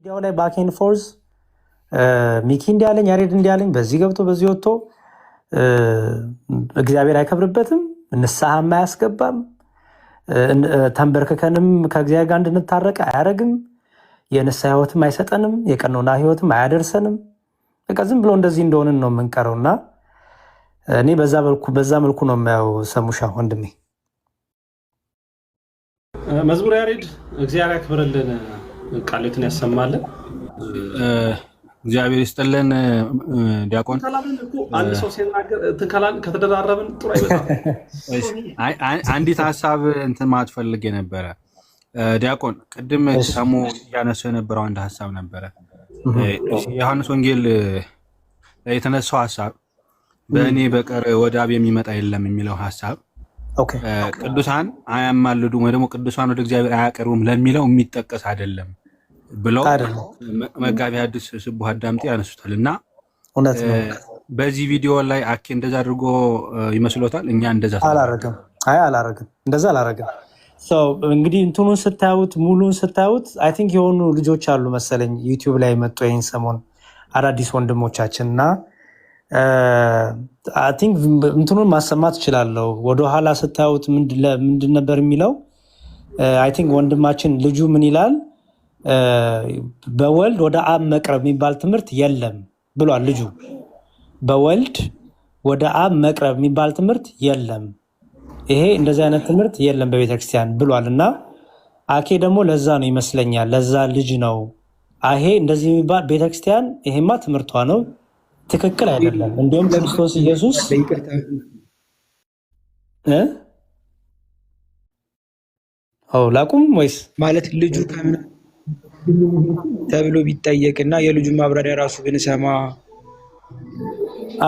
ሚዲያው ላይ ባክ ኤንድ ፎርዝ ሚኪ እንዲያለኝ ያሬድ እንዲያለኝ በዚህ ገብቶ በዚህ ወጥቶ እግዚአብሔር አይከብርበትም፣ ንስሐም አያስገባም፣ ተንበርክከንም ከእግዚአብሔር ጋር እንድንታረቅ አያረግም፣ የንስሐ ህይወትም አይሰጠንም፣ የቀኖና ህይወትም አያደርሰንም። በቃ ዝም ብሎ እንደዚህ እንደሆንን ነው የምንቀረውና እኔ በዛ መልኩ ነው የማየው። ሰሙሻ ወንድሜ መዝሙር ያሬድ እግዚአብሔር ያክብርልን፣ ቃልቱን ያሰማልን። እግዚአብሔር ይስጥልን። ዲያቆን አንድ ሰው ሲናገር ከተደራረብን ጥሩ አይመጣም። አንዲት ሀሳብ እንትን ማለት ፈልጌ ነበረ። ዲያቆን ቅድም ሰሙ እያነሳው የነበረው አንድ ሀሳብ ነበረ። ዮሐንስ ወንጌል የተነሳው ሀሳብ በእኔ በቀር ወደ አብ የሚመጣ የለም የሚለው ሀሳብ ቅዱሳን አያማልዱም ወይ ደግሞ ቅዱሳን ወደ እግዚአብሔር አያቀርቡም ለሚለው የሚጠቀስ አይደለም ብለው መጋቢ ሐዲስ ስቡህ አዳምጤ ያነሱታል። እና በዚህ ቪዲዮ ላይ አኬ እንደዛ አድርጎ ይመስሎታል? እኛ እንደዛ አላረግም። እንደዛ አላረግም። እንግዲህ እንትኑን ስታዩት ሙሉን ስታዩት አይ ቲንክ የሆኑ ልጆች አሉ መሰለኝ ዩቲዩብ ላይ መጡ ይህን ሰሞን አዳዲስ ወንድሞቻችን እና አይ ቲንክ እንትኑን ማሰማት እችላለሁ። ወደኋላ ስታዩት ምንድን ነበር የሚለው? አይ ቲንክ ወንድማችን ልጁ ምን ይላል? በወልድ ወደ አብ መቅረብ የሚባል ትምህርት የለም ብሏል ልጁ። በወልድ ወደ አብ መቅረብ የሚባል ትምህርት የለም፣ ይሄ እንደዚህ አይነት ትምህርት የለም በቤተክርስቲያን ብሏል። እና አኬ ደግሞ ለዛ ነው ይመስለኛል፣ ለዛ ልጅ ነው ይሄ እንደዚህ የሚባል ቤተክርስቲያን ይሄማ ትምህርቷ ነው ትክክል አይደለም። እንዲሁም ክርስቶስ ኢየሱስ ላቁም ወይስ ማለት ልጁ ተብሎ ቢጠየቅና የልጁ ማብራሪያ ራሱ ብንሰማ።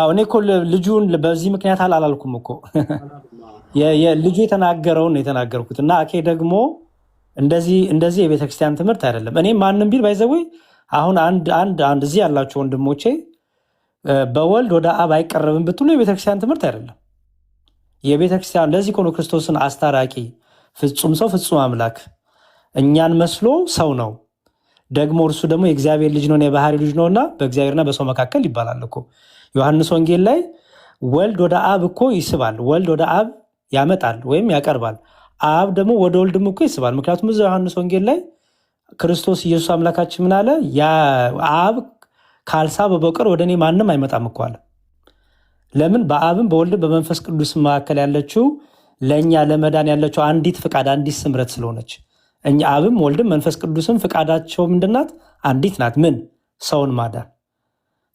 እኔ እኮ ልጁን በዚህ ምክንያት አላልኩም እኮ ልጁ የተናገረውን ነው የተናገርኩት። እና አኬ ደግሞ እንደዚህ የቤተክርስቲያን ትምህርት አይደለም። እኔ ማንም ቢል ባይዘወይ አሁን አንድ እዚህ ያላቸው ወንድሞቼ በወልድ ወደ አብ አይቀረብም ብትሉ የቤተክርስቲያን ትምህርት አይደለም። የቤተክርስቲያን ለዚህ እኮ ነው ክርስቶስን አስታራቂ ፍጹም ሰው ፍጹም አምላክ እኛን መስሎ ሰው ነው፣ ደግሞ እርሱ ደግሞ የእግዚአብሔር ልጅ ነው፣ የባህሪ ልጅ ነውና በእግዚአብሔርና በሰው መካከል ይባላል እኮ። ዮሐንስ ወንጌል ላይ ወልድ ወደ አብ እኮ ይስባል፣ ወልድ ወደ አብ ያመጣል ወይም ያቀርባል፣ አብ ደግሞ ወደ ወልድም እኮ ይስባል። ምክንያቱም እዛ ዮሐንስ ወንጌል ላይ ክርስቶስ ኢየሱስ አምላካችን ምን አለ? አብ ካልሳበ በቀር ወደ እኔ ማንም አይመጣም እኮ አለ። ለምን? በአብም በወልድም በመንፈስ ቅዱስ መካከል ያለችው ለእኛ ለመዳን ያለችው አንዲት ፍቃድ አንዲት ስምረት ስለሆነች እኛ አብም ወልድም መንፈስ ቅዱስም ፍቃዳቸው ምንድናት? አንዲት ናት። ምን? ሰውን ማዳን፣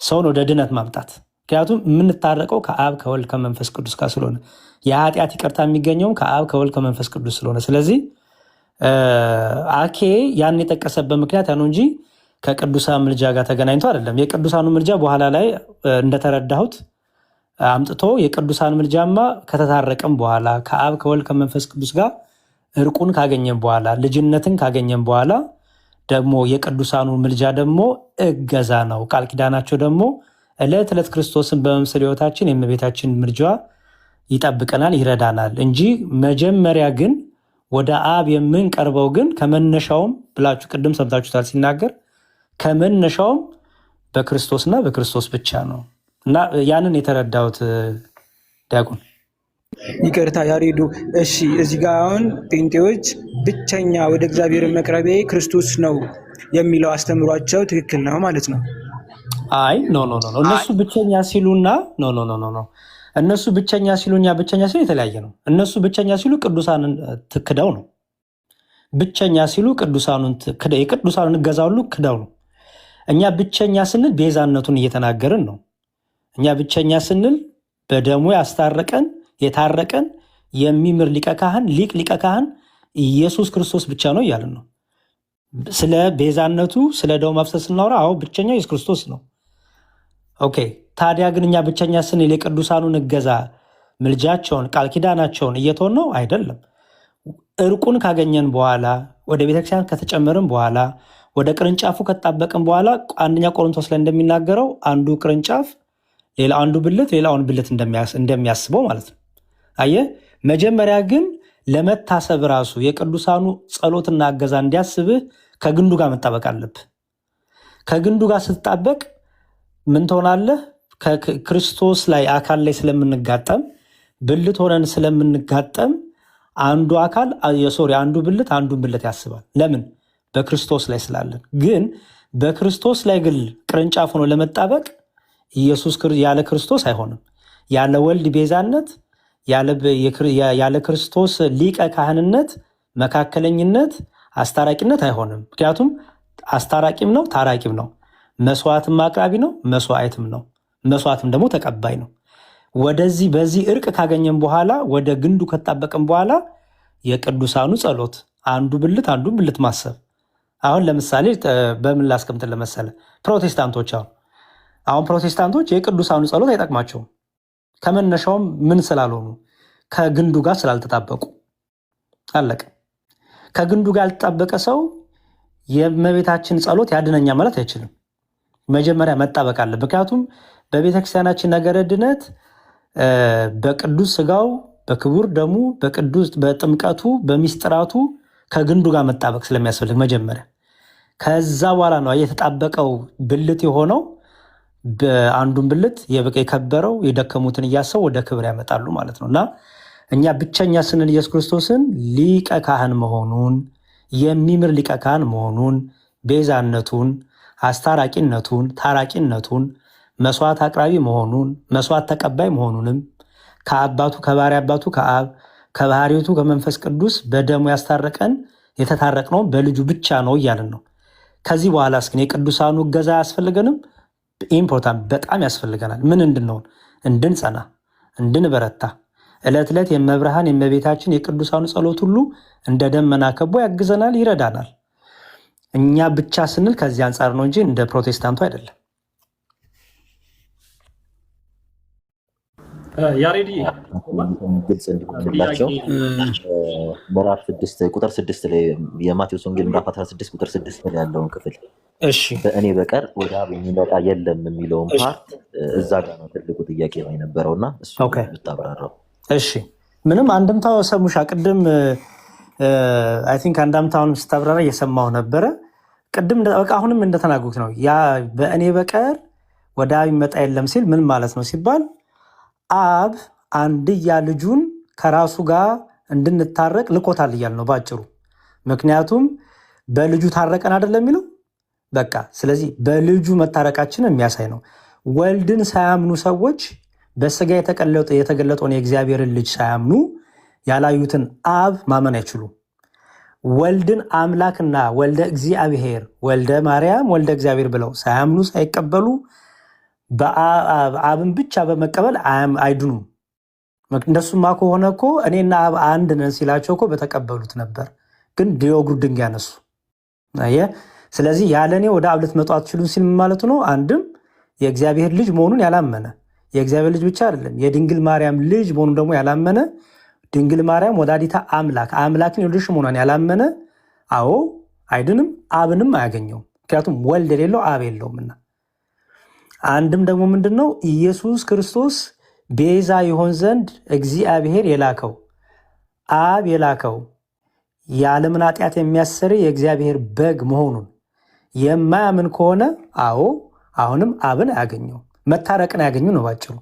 ሰውን ወደ ድነት ማምጣት። ምክንያቱም የምንታረቀው ከአብ ከወልድ ከመንፈስ ቅዱስ ጋር ስለሆነ የኃጢአት ይቅርታ የሚገኘውም ከአብ ከወልድ ከመንፈስ ቅዱስ ስለሆነ፣ ስለዚህ አኬ ያን የጠቀሰበት ምክንያት ነው እንጂ ከቅዱሳን ምልጃ ጋር ተገናኝቶ አይደለም። የቅዱሳኑ ምልጃ በኋላ ላይ እንደተረዳሁት አምጥቶ የቅዱሳን ምልጃማ ከተታረቅም በኋላ ከአብ ከወልድ ከመንፈስ ቅዱስ ጋር እርቁን ካገኘን በኋላ ልጅነትን ካገኘን በኋላ ደግሞ የቅዱሳኑ ምልጃ ደግሞ እገዛ ነው። ቃል ኪዳናቸው ደግሞ ዕለት ዕለት ክርስቶስን በመምሰል ሕይወታችን የእመቤታችን ምልጃ ይጠብቀናል፣ ይረዳናል እንጂ መጀመሪያ ግን ወደ አብ የምንቀርበው ግን ከመነሻውም ብላችሁ ቅድም ሰምታችሁታል ሲናገር ከመነሻውም በክርስቶስና በክርስቶስ ብቻ ነው። እና ያንን የተረዳሁት ዲያቆን። ይቅርታ ያሬዱ። እሺ እዚህ ጋር አሁን ጴንጤዎች ብቸኛ ወደ እግዚአብሔር መቅረቢያ ክርስቶስ ነው የሚለው አስተምሯቸው ትክክል ነው ማለት ነው? አይ ኖ እነሱ ብቸኛ ሲሉና እነሱ ብቸኛ ሲሉኛ ብቸኛ ሲሉ የተለያየ ነው። እነሱ ብቸኛ ሲሉ ቅዱሳንን ክደው ነው። ብቸኛ ሲሉ የቅዱሳኑን እገዛ ሁሉ ክደው ነው። እኛ ብቸኛ ስንል ቤዛነቱን እየተናገርን ነው። እኛ ብቸኛ ስንል በደሙ ያስታረቀን የታረቀን የሚምር ሊቀ ካህን ኢየሱስ ክርስቶስ ብቻ ነው እያልን ነው። ስለ ቤዛነቱ ስለ ደሙ ማፍሰስ ስናወራ አዎ ብቸኛው ኢየሱስ ክርስቶስ ነው። ኦኬ ታዲያ ግን እኛ ብቸኛ ስንል የቅዱሳኑን እገዛ ምልጃቸውን ቃል ኪዳናቸውን እየተውን ነው አይደለም። እርቁን ካገኘን በኋላ ወደ ቤተክርስቲያን ከተጨመርን በኋላ ወደ ቅርንጫፉ ከጣበቅን በኋላ አንደኛ ቆሮንቶስ ላይ እንደሚናገረው አንዱ ቅርንጫፍ ሌላ አንዱ ብልት ሌላውን ብልት እንደሚያስበው ማለት ነው። አየ መጀመሪያ ግን ለመታሰብ ራሱ የቅዱሳኑ ጸሎትና እገዛ እንዲያስብህ ከግንዱ ጋር መጣበቅ አለብህ። ከግንዱ ጋር ስትጣበቅ ምን ትሆናለህ? ከክርስቶስ ላይ አካል ላይ ስለምንጋጠም ብልት ሆነን ስለምንጋጠም አንዱ አካል አንዱ ብልት አንዱን ብልት ያስባል። ለምን? በክርስቶስ ላይ ስላለን። ግን በክርስቶስ ላይ ግን ቅርንጫፍ ሆኖ ለመጣበቅ ኢየሱስ ያለ ክርስቶስ አይሆንም። ያለ ወልድ ቤዛነት፣ ያለ ክርስቶስ ሊቀ ካህንነት፣ መካከለኝነት፣ አስታራቂነት አይሆንም። ምክንያቱም አስታራቂም ነው፣ ታራቂም ነው። መስዋዕትም አቅራቢ ነው፣ መስዋዕትም ነው። መስዋዕትም ደግሞ ተቀባይ ነው። በዚህ እርቅ ካገኘን በኋላ ወደ ግንዱ ከጣበቅን በኋላ የቅዱሳኑ ጸሎት አንዱ ብልት አንዱን ብልት ማሰብ። አሁን ለምሳሌ በምን ላስቀምጥን ለመሰለ ፕሮቴስታንቶች አሁን ፕሮቴስታንቶች የቅዱሳኑ ጸሎት አይጠቅማቸውም። ከመነሻውም ምን ስላልሆኑ ከግንዱ ጋር ስላልተጣበቁ አለቀ። ከግንዱ ጋር ያልተጣበቀ ሰው የእመቤታችን ጸሎት ያድነኛ ማለት አይችልም። መጀመሪያ መጣበቅ አለ። ምክንያቱም በቤተክርስቲያናችን ነገረ ድነት በቅዱስ ስጋው በክቡር ደሙ በጥምቀቱ በሚስጥራቱ ከግንዱ ጋር መጣበቅ ስለሚያስፈልግ መጀመሪያ ከዛ በኋላ ነው የተጣበቀው ብልት የሆነው አንዱን ብልት የከበረው የደከሙትን እያሰው ወደ ክብር ያመጣሉ ማለት ነው። እና እኛ ብቸኛ ስንል ኢየሱስ ክርስቶስን ሊቀ ካህን መሆኑን የሚምር ሊቀ ካህን መሆኑን ቤዛነቱን አስታራቂነቱን ታራቂነቱን መስዋዕት አቅራቢ መሆኑን መስዋዕት ተቀባይ መሆኑንም ከአባቱ ከባሕርይ አባቱ ከአብ ከባሕርይቱ ከመንፈስ ቅዱስ በደሙ ያስታረቀን የተታረቅነው በልጁ ብቻ ነው እያልን ነው። ከዚህ በኋላ እስኪ የቅዱሳኑ እገዛ አያስፈልገንም? ኢምፖርታንት በጣም ያስፈልገናል። ምን እንድንሆን? እንድንጸና፣ እንድንበረታ ዕለት ዕለት የመብርሃን የመቤታችን የቅዱሳኑ ጸሎት ሁሉ እንደ ደመና ከቦ ያግዘናል፣ ይረዳናል። እኛ ብቻ ስንል ከዚህ አንጻር ነው እንጂ እንደ ፕሮቴስታንቱ አይደለም። ያሬዲ ግልጽ እንዲሆንላቸው ምዕራፍ 6 ቁጥር 6 ላይ የማቴዎስ ወንጌል ምዕራፍ 16 ቁጥር 6 ላይ ያለውን ክፍል በእኔ በቀር ወደ አብ የሚመጣ የለም የሚለውን ፓርት እዛ ጋር ነው ትልቁ ጥያቄ ነው የነበረውና እሱ ብታብራራው። እሺ ምንም አንድምታው ሰሙሻ ቅድም አይ ቲንክ አንድምታውን ስታብራራ እየሰማሁ ነበረ። ቅድም በቃ አሁንም እንደተናገሩት ነው። ያ በእኔ በቀር ወደ አብ የሚመጣ የለም ሲል ምን ማለት ነው ሲባል አብ አንድያ ልጁን ከራሱ ጋር እንድንታረቅ ልኮታል እያል ነው ባጭሩ። ምክንያቱም በልጁ ታረቀን አይደለም የሚለው በቃ። ስለዚህ በልጁ መታረቃችን የሚያሳይ ነው። ወልድን ሳያምኑ ሰዎች በስጋ የተገለጠውን የእግዚአብሔርን ልጅ ሳያምኑ ያላዩትን አብ ማመን አይችሉም። ወልድን አምላክና ወልደ እግዚአብሔር ወልደ ማርያም ወልደ እግዚአብሔር ብለው ሳያምኑ ሳይቀበሉ አብን ብቻ በመቀበል አይድኑም። እንደሱማ ከሆነ እኮ እኔና አብ አንድ ነን ሲላቸው እኮ በተቀበሉት ነበር። ግን ሊወግሩ ድንጋይ ያነሱ። ስለዚህ ያለኔ ወደ አብ ልትመጡ አትችሉም ሲል ማለቱ ነው። አንድም የእግዚአብሔር ልጅ መሆኑን ያላመነ የእግዚአብሔር ልጅ ብቻ አይደለም የድንግል ማርያም ልጅ መሆኑን ደግሞ ያላመነ ድንግል ማርያም ወላዲተ አምላክን የወለደች መሆኗን ያላመነ አዎ አይድንም፣ አብንም አያገኘውም። ምክንያቱም ወልድ የሌለው አብ የለውምና። አንድም ደግሞ ምንድነው ኢየሱስ ክርስቶስ ቤዛ ይሆን ዘንድ እግዚአብሔር የላከው አብ የላከው የዓለምን ኃጢአት የሚያሰሪ የእግዚአብሔር በግ መሆኑን የማያምን ከሆነ አዎ አሁንም አብን አያገኘው፣ መታረቅን አያገኙ ነው ባጭሩ።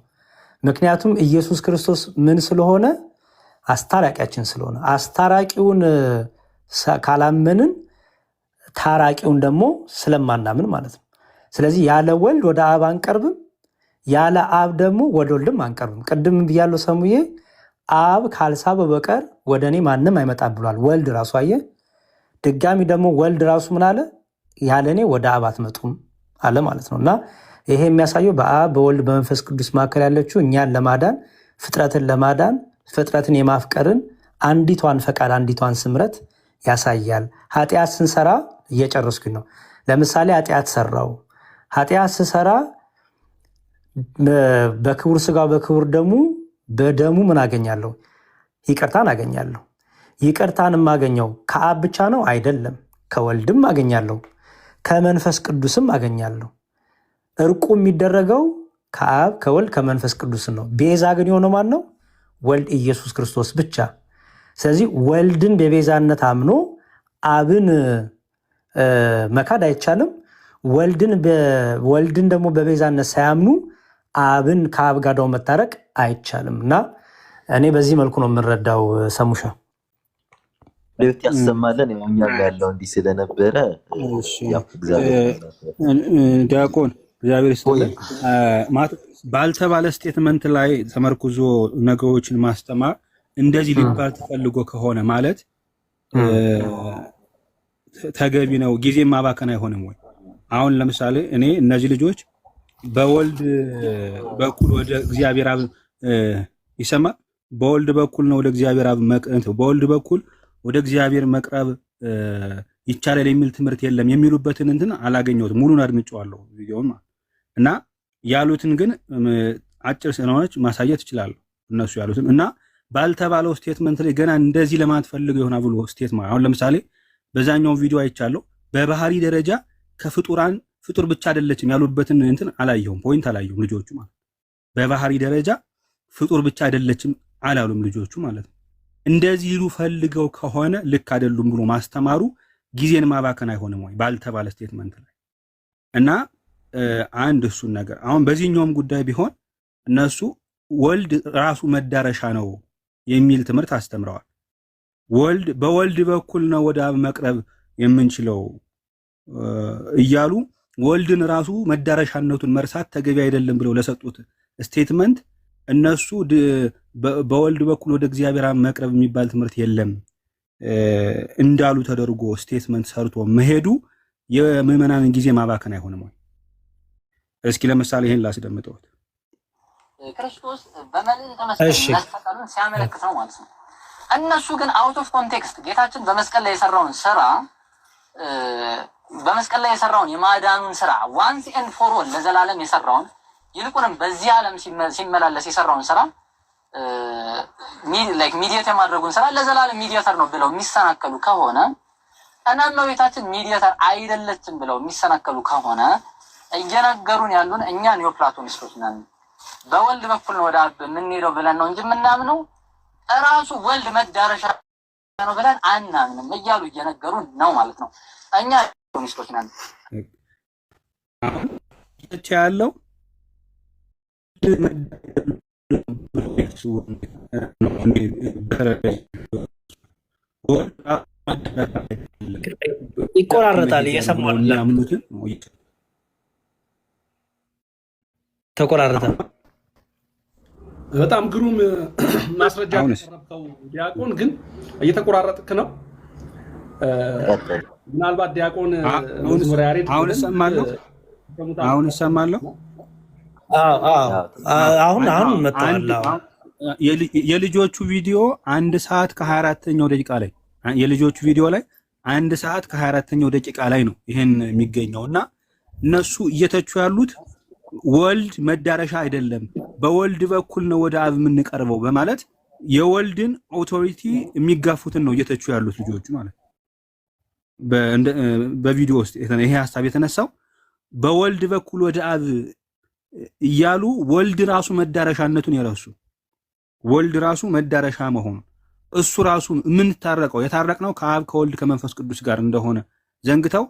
ምክንያቱም ኢየሱስ ክርስቶስ ምን ስለሆነ አስታራቂያችን ስለሆነ፣ አስታራቂውን ካላመንን ታራቂውን ደግሞ ስለማናምን ማለት ነው። ስለዚህ ያለ ወልድ ወደ አብ አንቀርብም፣ ያለ አብ ደግሞ ወደ ወልድም አንቀርብም። ቅድም ብያለሁ ሰሙዬ አብ ካልሳበ በቀር ወደ እኔ ማንም አይመጣም ብሏል ወልድ ራሱ። አየ ድጋሚ ደግሞ ወልድ ራሱ ምን አለ? ያለ እኔ ወደ አብ አትመጡም አለ ማለት ነው። እና ይሄ የሚያሳየው በአብ በወልድ በመንፈስ ቅዱስ መካከል ያለችው እኛን ለማዳን ፍጥረትን ለማዳን ፍጥረትን የማፍቀርን አንዲቷን ፈቃድ አንዲቷን ስምረት ያሳያል። ኃጢአት ስንሰራ እየጨረስኩኝ ነው። ለምሳሌ ኃጢአት ሰራው። ኃጢአት ስሰራ በክቡር ስጋው በክቡር ደሙ በደሙ ምን አገኛለሁ? ይቅርታን አገኛለሁ። ይቅርታን የማገኘው ከአብ ብቻ ነው አይደለም፣ ከወልድም አገኛለሁ፣ ከመንፈስ ቅዱስም አገኛለሁ። እርቁ የሚደረገው ከአብ ከወልድ ከመንፈስ ቅዱስ ነው። ቤዛ ግን የሆነው ማን ነው? ወልድ ኢየሱስ ክርስቶስ ብቻ። ስለዚህ ወልድን በቤዛነት አምኖ አብን መካድ አይቻልም። ወልድን ደግሞ በቤዛነት ሳያምኑ አብን ከአብ ጋር ደግሞ መታረቅ አይቻልም። እና እኔ በዚህ መልኩ ነው የምንረዳው። ሰሙሻ ሌት ያሰማለን እኛ ያለው እንዲህ ስለነበረ ዲያቆን እግዚአብሔር ይስጥልን። ባልተባለ ስቴትመንት ላይ ተመርኩዞ ነገሮችን ማስተማር እንደዚህ ሊባል ተፈልጎ ከሆነ ማለት ተገቢ ነው፣ ጊዜ ማባከን አይሆንም ወይ? አሁን ለምሳሌ እኔ እነዚህ ልጆች በወልድ በኩል ወደ እግዚአብሔር አብ ይሰማል፣ በወልድ በኩል ነው ወደ እግዚአብሔር አብ በወልድ በኩል ወደ እግዚአብሔር መቅረብ ይቻላል የሚል ትምህርት የለም የሚሉበትን እንትን አላገኘሁትም። ሙሉን አድምጬዋለሁ ቪዲዮውን እና ያሉትን ግን አጭር ስለሆነች ማሳየት እችላለሁ እነሱ ያሉትን እና ባልተባለው ስቴትመንት ላይ ገና እንደዚህ ለማለት ፈልገው ይሆናል ብሎ ስቴትመንት አሁን ለምሳሌ በዛኛው ቪዲዮ አይቻለሁ። በባህሪ ደረጃ ከፍጡራን ፍጡር ብቻ አይደለችም ያሉበትን እንትን አላየሁም፣ ፖይንት አላየሁም ልጆቹ ማለት በባህሪ ደረጃ ፍጡር ብቻ አይደለችም አላሉም ልጆቹ ማለት ነው። እንደዚህ ይሉ ፈልገው ከሆነ ልክ አይደሉም ብሎ ማስተማሩ ጊዜን ማባከን አይሆንም ወይ ባልተባለ ስቴትመንት ላይ እና አንድ እሱን ነገር አሁን በዚህኛውም ጉዳይ ቢሆን እነሱ ወልድ ራሱ መዳረሻ ነው የሚል ትምህርት አስተምረዋል። በወልድ በኩል ነው ወደ አብ መቅረብ የምንችለው እያሉ ወልድን ራሱ መዳረሻነቱን መርሳት ተገቢ አይደለም ብለው ለሰጡት ስቴትመንት እነሱ በወልድ በኩል ወደ እግዚአብሔር አብ መቅረብ የሚባል ትምህርት የለም እንዳሉ ተደርጎ ስቴትመንት ሰርቶ መሄዱ የምዕመናንን ጊዜ ማባከን አይሆንም ወይ? እስኪ ለምሳሌ ይሄን ላስደምጠውት። ክርስቶስ በመልዕልተ መስቀል ሲያመለክት ነው ማለት ነው። እነሱ ግን አውት ኦፍ ኮንቴክስት ጌታችን በመስቀል ላይ የሰራውን ስራ በመስቀል ላይ የሰራውን የማዳኑን ስራ ዋንስ ኤንድ ፎር ኦል ለዘላለም የሰራውን ይልቁንም በዚህ ዓለም ሲመላለስ የሰራውን ስራ ላይክ ሚዲየት የማድረጉን ስራ ለዘላለም ሚዲየተር ነው ብለው የሚሰናከሉ ከሆነ እና እመቤታችን ሚዲየተር አይደለችም ብለው የሚሰናከሉ ከሆነ እየነገሩን ያሉን እኛ ኒዮፕላቶኒስቶች ነን። በወልድ በኩል ነው ወደ አብ የምንሄደው ብለን ነው እንጂ የምናምነው እራሱ ወልድ መዳረሻ ነው ብለን አናምንም እያሉ እየነገሩን ነው ማለት ነው። እኛ ኒዮፕላቶኒስቶች ነን። ያለው ይቆራረጣል። እየሰማሁ ተቆራረጠ። በጣም ግሩም ማስረጃ ያቀረብከው ዲያቆን፣ ግን እየተቆራረጥክ ነው። ምናልባት ዲያቆን አሁን እሰማለሁ። አሁን መጣለ። የልጆቹ ቪዲዮ 1 ሰዓት ከ24ኛው ደቂቃ ላይ የልጆቹ ቪዲዮ ላይ 1 ሰዓት ከ24ኛው ደቂቃ ላይ ነው ይሄን የሚገኘው እና እነሱ እየተቹ ያሉት ወልድ መዳረሻ አይደለም፣ በወልድ በኩል ነው ወደ አብ የምንቀርበው በማለት የወልድን ኦቶሪቲ የሚጋፉትን ነው እየተቹ ያሉት ልጆቹ ማለት በቪዲዮ ውስጥ ይሄ ሐሳብ የተነሳው በወልድ በኩል ወደ አብ እያሉ ወልድ ራሱ መዳረሻነቱን የረሱ ወልድ ራሱ መዳረሻ መሆኑ እሱ ራሱ የምንታረቀው የታረቅነው ከአብ ከወልድ ከመንፈስ ቅዱስ ጋር እንደሆነ ዘንግተው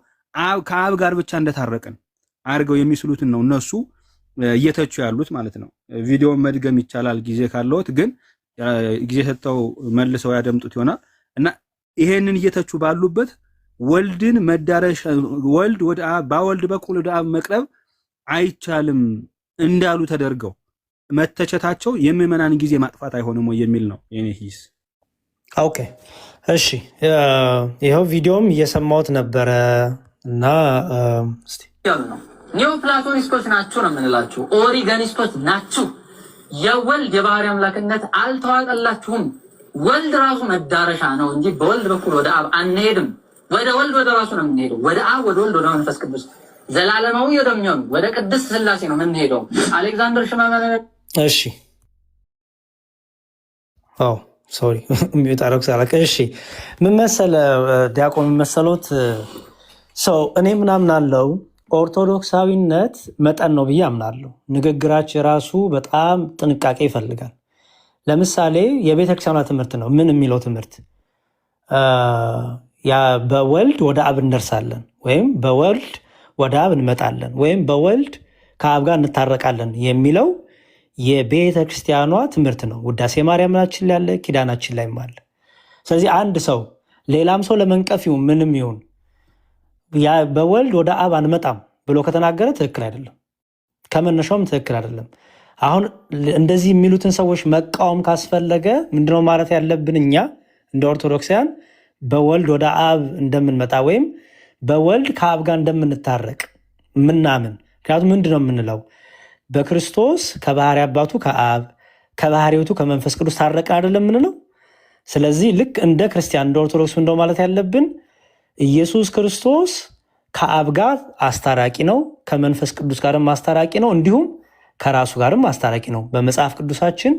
ከአብ ጋር ብቻ እንደታረቀን አድርገው የሚስሉትን ነው እነሱ እየተቹ ያሉት ማለት ነው። ቪዲዮውን መድገም ይቻላል ጊዜ ካለዎት፣ ግን ጊዜ ሰጥተው መልሰው ያደምጡት ይሆናል እና ይሄንን እየተቹ ባሉበት ወልድን መዳረሻ ወልድ ወደ አብ በወልድ በኩል ወደ አብ መቅረብ አይቻልም እንዳሉ ተደርገው መተቸታቸው የምዕመናን ጊዜ ማጥፋት አይሆንም ወይ የሚል ነው የኔ ሂስ። ኦኬ እሺ፣ ይሄው ቪዲዮም እየሰማሁት ነበረ እና እስቲ ኒዮፕላቶኒስቶች ናችሁ ነው የምንላችሁ፣ ኦሪገኒስቶች ናችሁ። የወልድ የባህሪ አምላክነት አልተዋጠላችሁም። ወልድ ራሱ መዳረሻ ነው እንጂ በወልድ በኩል ወደ አብ አንሄድም። ወደ ወልድ ወደ ራሱ ነው የምንሄደው፣ ወደ አብ ወደ ወልድ ወደ መንፈስ ቅዱስ ዘላለማዊ ወደሚሆን ወደ ቅድስት ሥላሴ ነው የምንሄደው። አሌክዛንደር ሽማማነ እሺ፣ ሶሪ ሚጣረክስ አላቀ። እሺ ምን መሰለህ ዲያቆን መሰሎት ሰው እኔ ምናምን አለው ኦርቶዶክሳዊነት መጠን ነው ብዬ አምናለሁ። ንግግራቸው የራሱ በጣም ጥንቃቄ ይፈልጋል። ለምሳሌ የቤተክርስቲያኗ ትምህርት ነው ምን የሚለው ትምህርት በወልድ ወደ አብ እንደርሳለን ወይም በወልድ ወደ አብ እንመጣለን ወይም በወልድ ከአብ ጋር እንታረቃለን የሚለው የቤተ ክርስቲያኗ ትምህርት ነው። ውዳሴ ማርያማችን ላይ ያለ፣ ኪዳናችን ላይም አለ። ስለዚህ አንድ ሰው ሌላም ሰው ለመንቀፍ ይሁን ምንም ይሁን በወልድ ወደ አብ አንመጣም ብሎ ከተናገረ ትክክል አይደለም፣ ከመነሻውም ትክክል አይደለም። አሁን እንደዚህ የሚሉትን ሰዎች መቃወም ካስፈለገ ምንድነው ማለት ያለብን? እኛ እንደ ኦርቶዶክሳውያን በወልድ ወደ አብ እንደምንመጣ ወይም በወልድ ከአብ ጋር እንደምንታረቅ ምናምን። ምክንያቱም ምንድነው የምንለው? በክርስቶስ ከባህሪ አባቱ ከአብ ከባህሪቱ ከመንፈስ ቅዱስ ታረቀን አይደለም የምንለው። ስለዚህ ልክ እንደ ክርስቲያን እንደ ኦርቶዶክስ እንደው ማለት ያለብን ኢየሱስ ክርስቶስ ከአብ ጋር አስታራቂ ነው፣ ከመንፈስ ቅዱስ ጋርም አስታራቂ ነው፣ እንዲሁም ከራሱ ጋርም አስታራቂ ነው። በመጽሐፍ ቅዱሳችን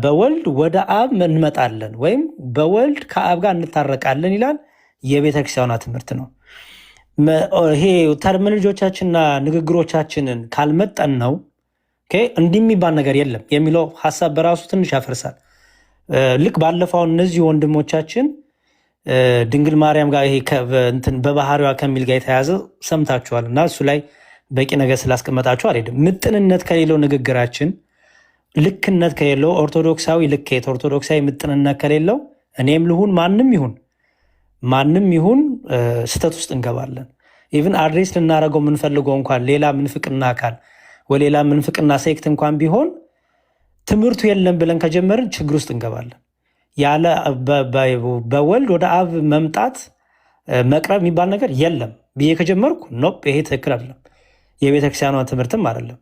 በወልድ ወደ አብ እንመጣለን ወይም በወልድ ከአብ ጋር እንታረቃለን ይላል። የቤተክርስቲያኗ ትምህርት ነው። ይሄ ተርሚኖሎጂዎቻችንና ንግግሮቻችንን ካልመጠን ነው እንዲህ የሚባል ነገር የለም የሚለው ሀሳብ በራሱ ትንሽ ያፈርሳል። ልክ ባለፈው እነዚህ ወንድሞቻችን ድንግል ማርያም ጋር ይሄ በባህሪዋ ከሚል ጋር የተያዘ ሰምታችኋል እና እሱ ላይ በቂ ነገር ስላስቀመጣችሁ አልሄድም። ምጥንነት ከሌለው ንግግራችን፣ ልክነት ከሌለው ኦርቶዶክሳዊ ልኬት፣ ኦርቶዶክሳዊ ምጥንነት ከሌለው እኔም ልሁን ማንም ይሁን ስህተት ውስጥ እንገባለን። ኢቭን አድሬስ ልናደርገው የምንፈልገው እንኳን ሌላ ምንፍቅና አካል ወይ ሌላ ምንፍቅና ሴክት እንኳን ቢሆን ትምህርቱ የለም ብለን ከጀመርን ችግር ውስጥ እንገባለን። ያለ በወልድ ወደ አብ መምጣት መቅረብ የሚባል ነገር የለም ብዬ ከጀመርኩ ኖፕ፣ ይሄ ትክክል አይደለም፣ የቤተክርስቲያኗ ትምህርትም አይደለም።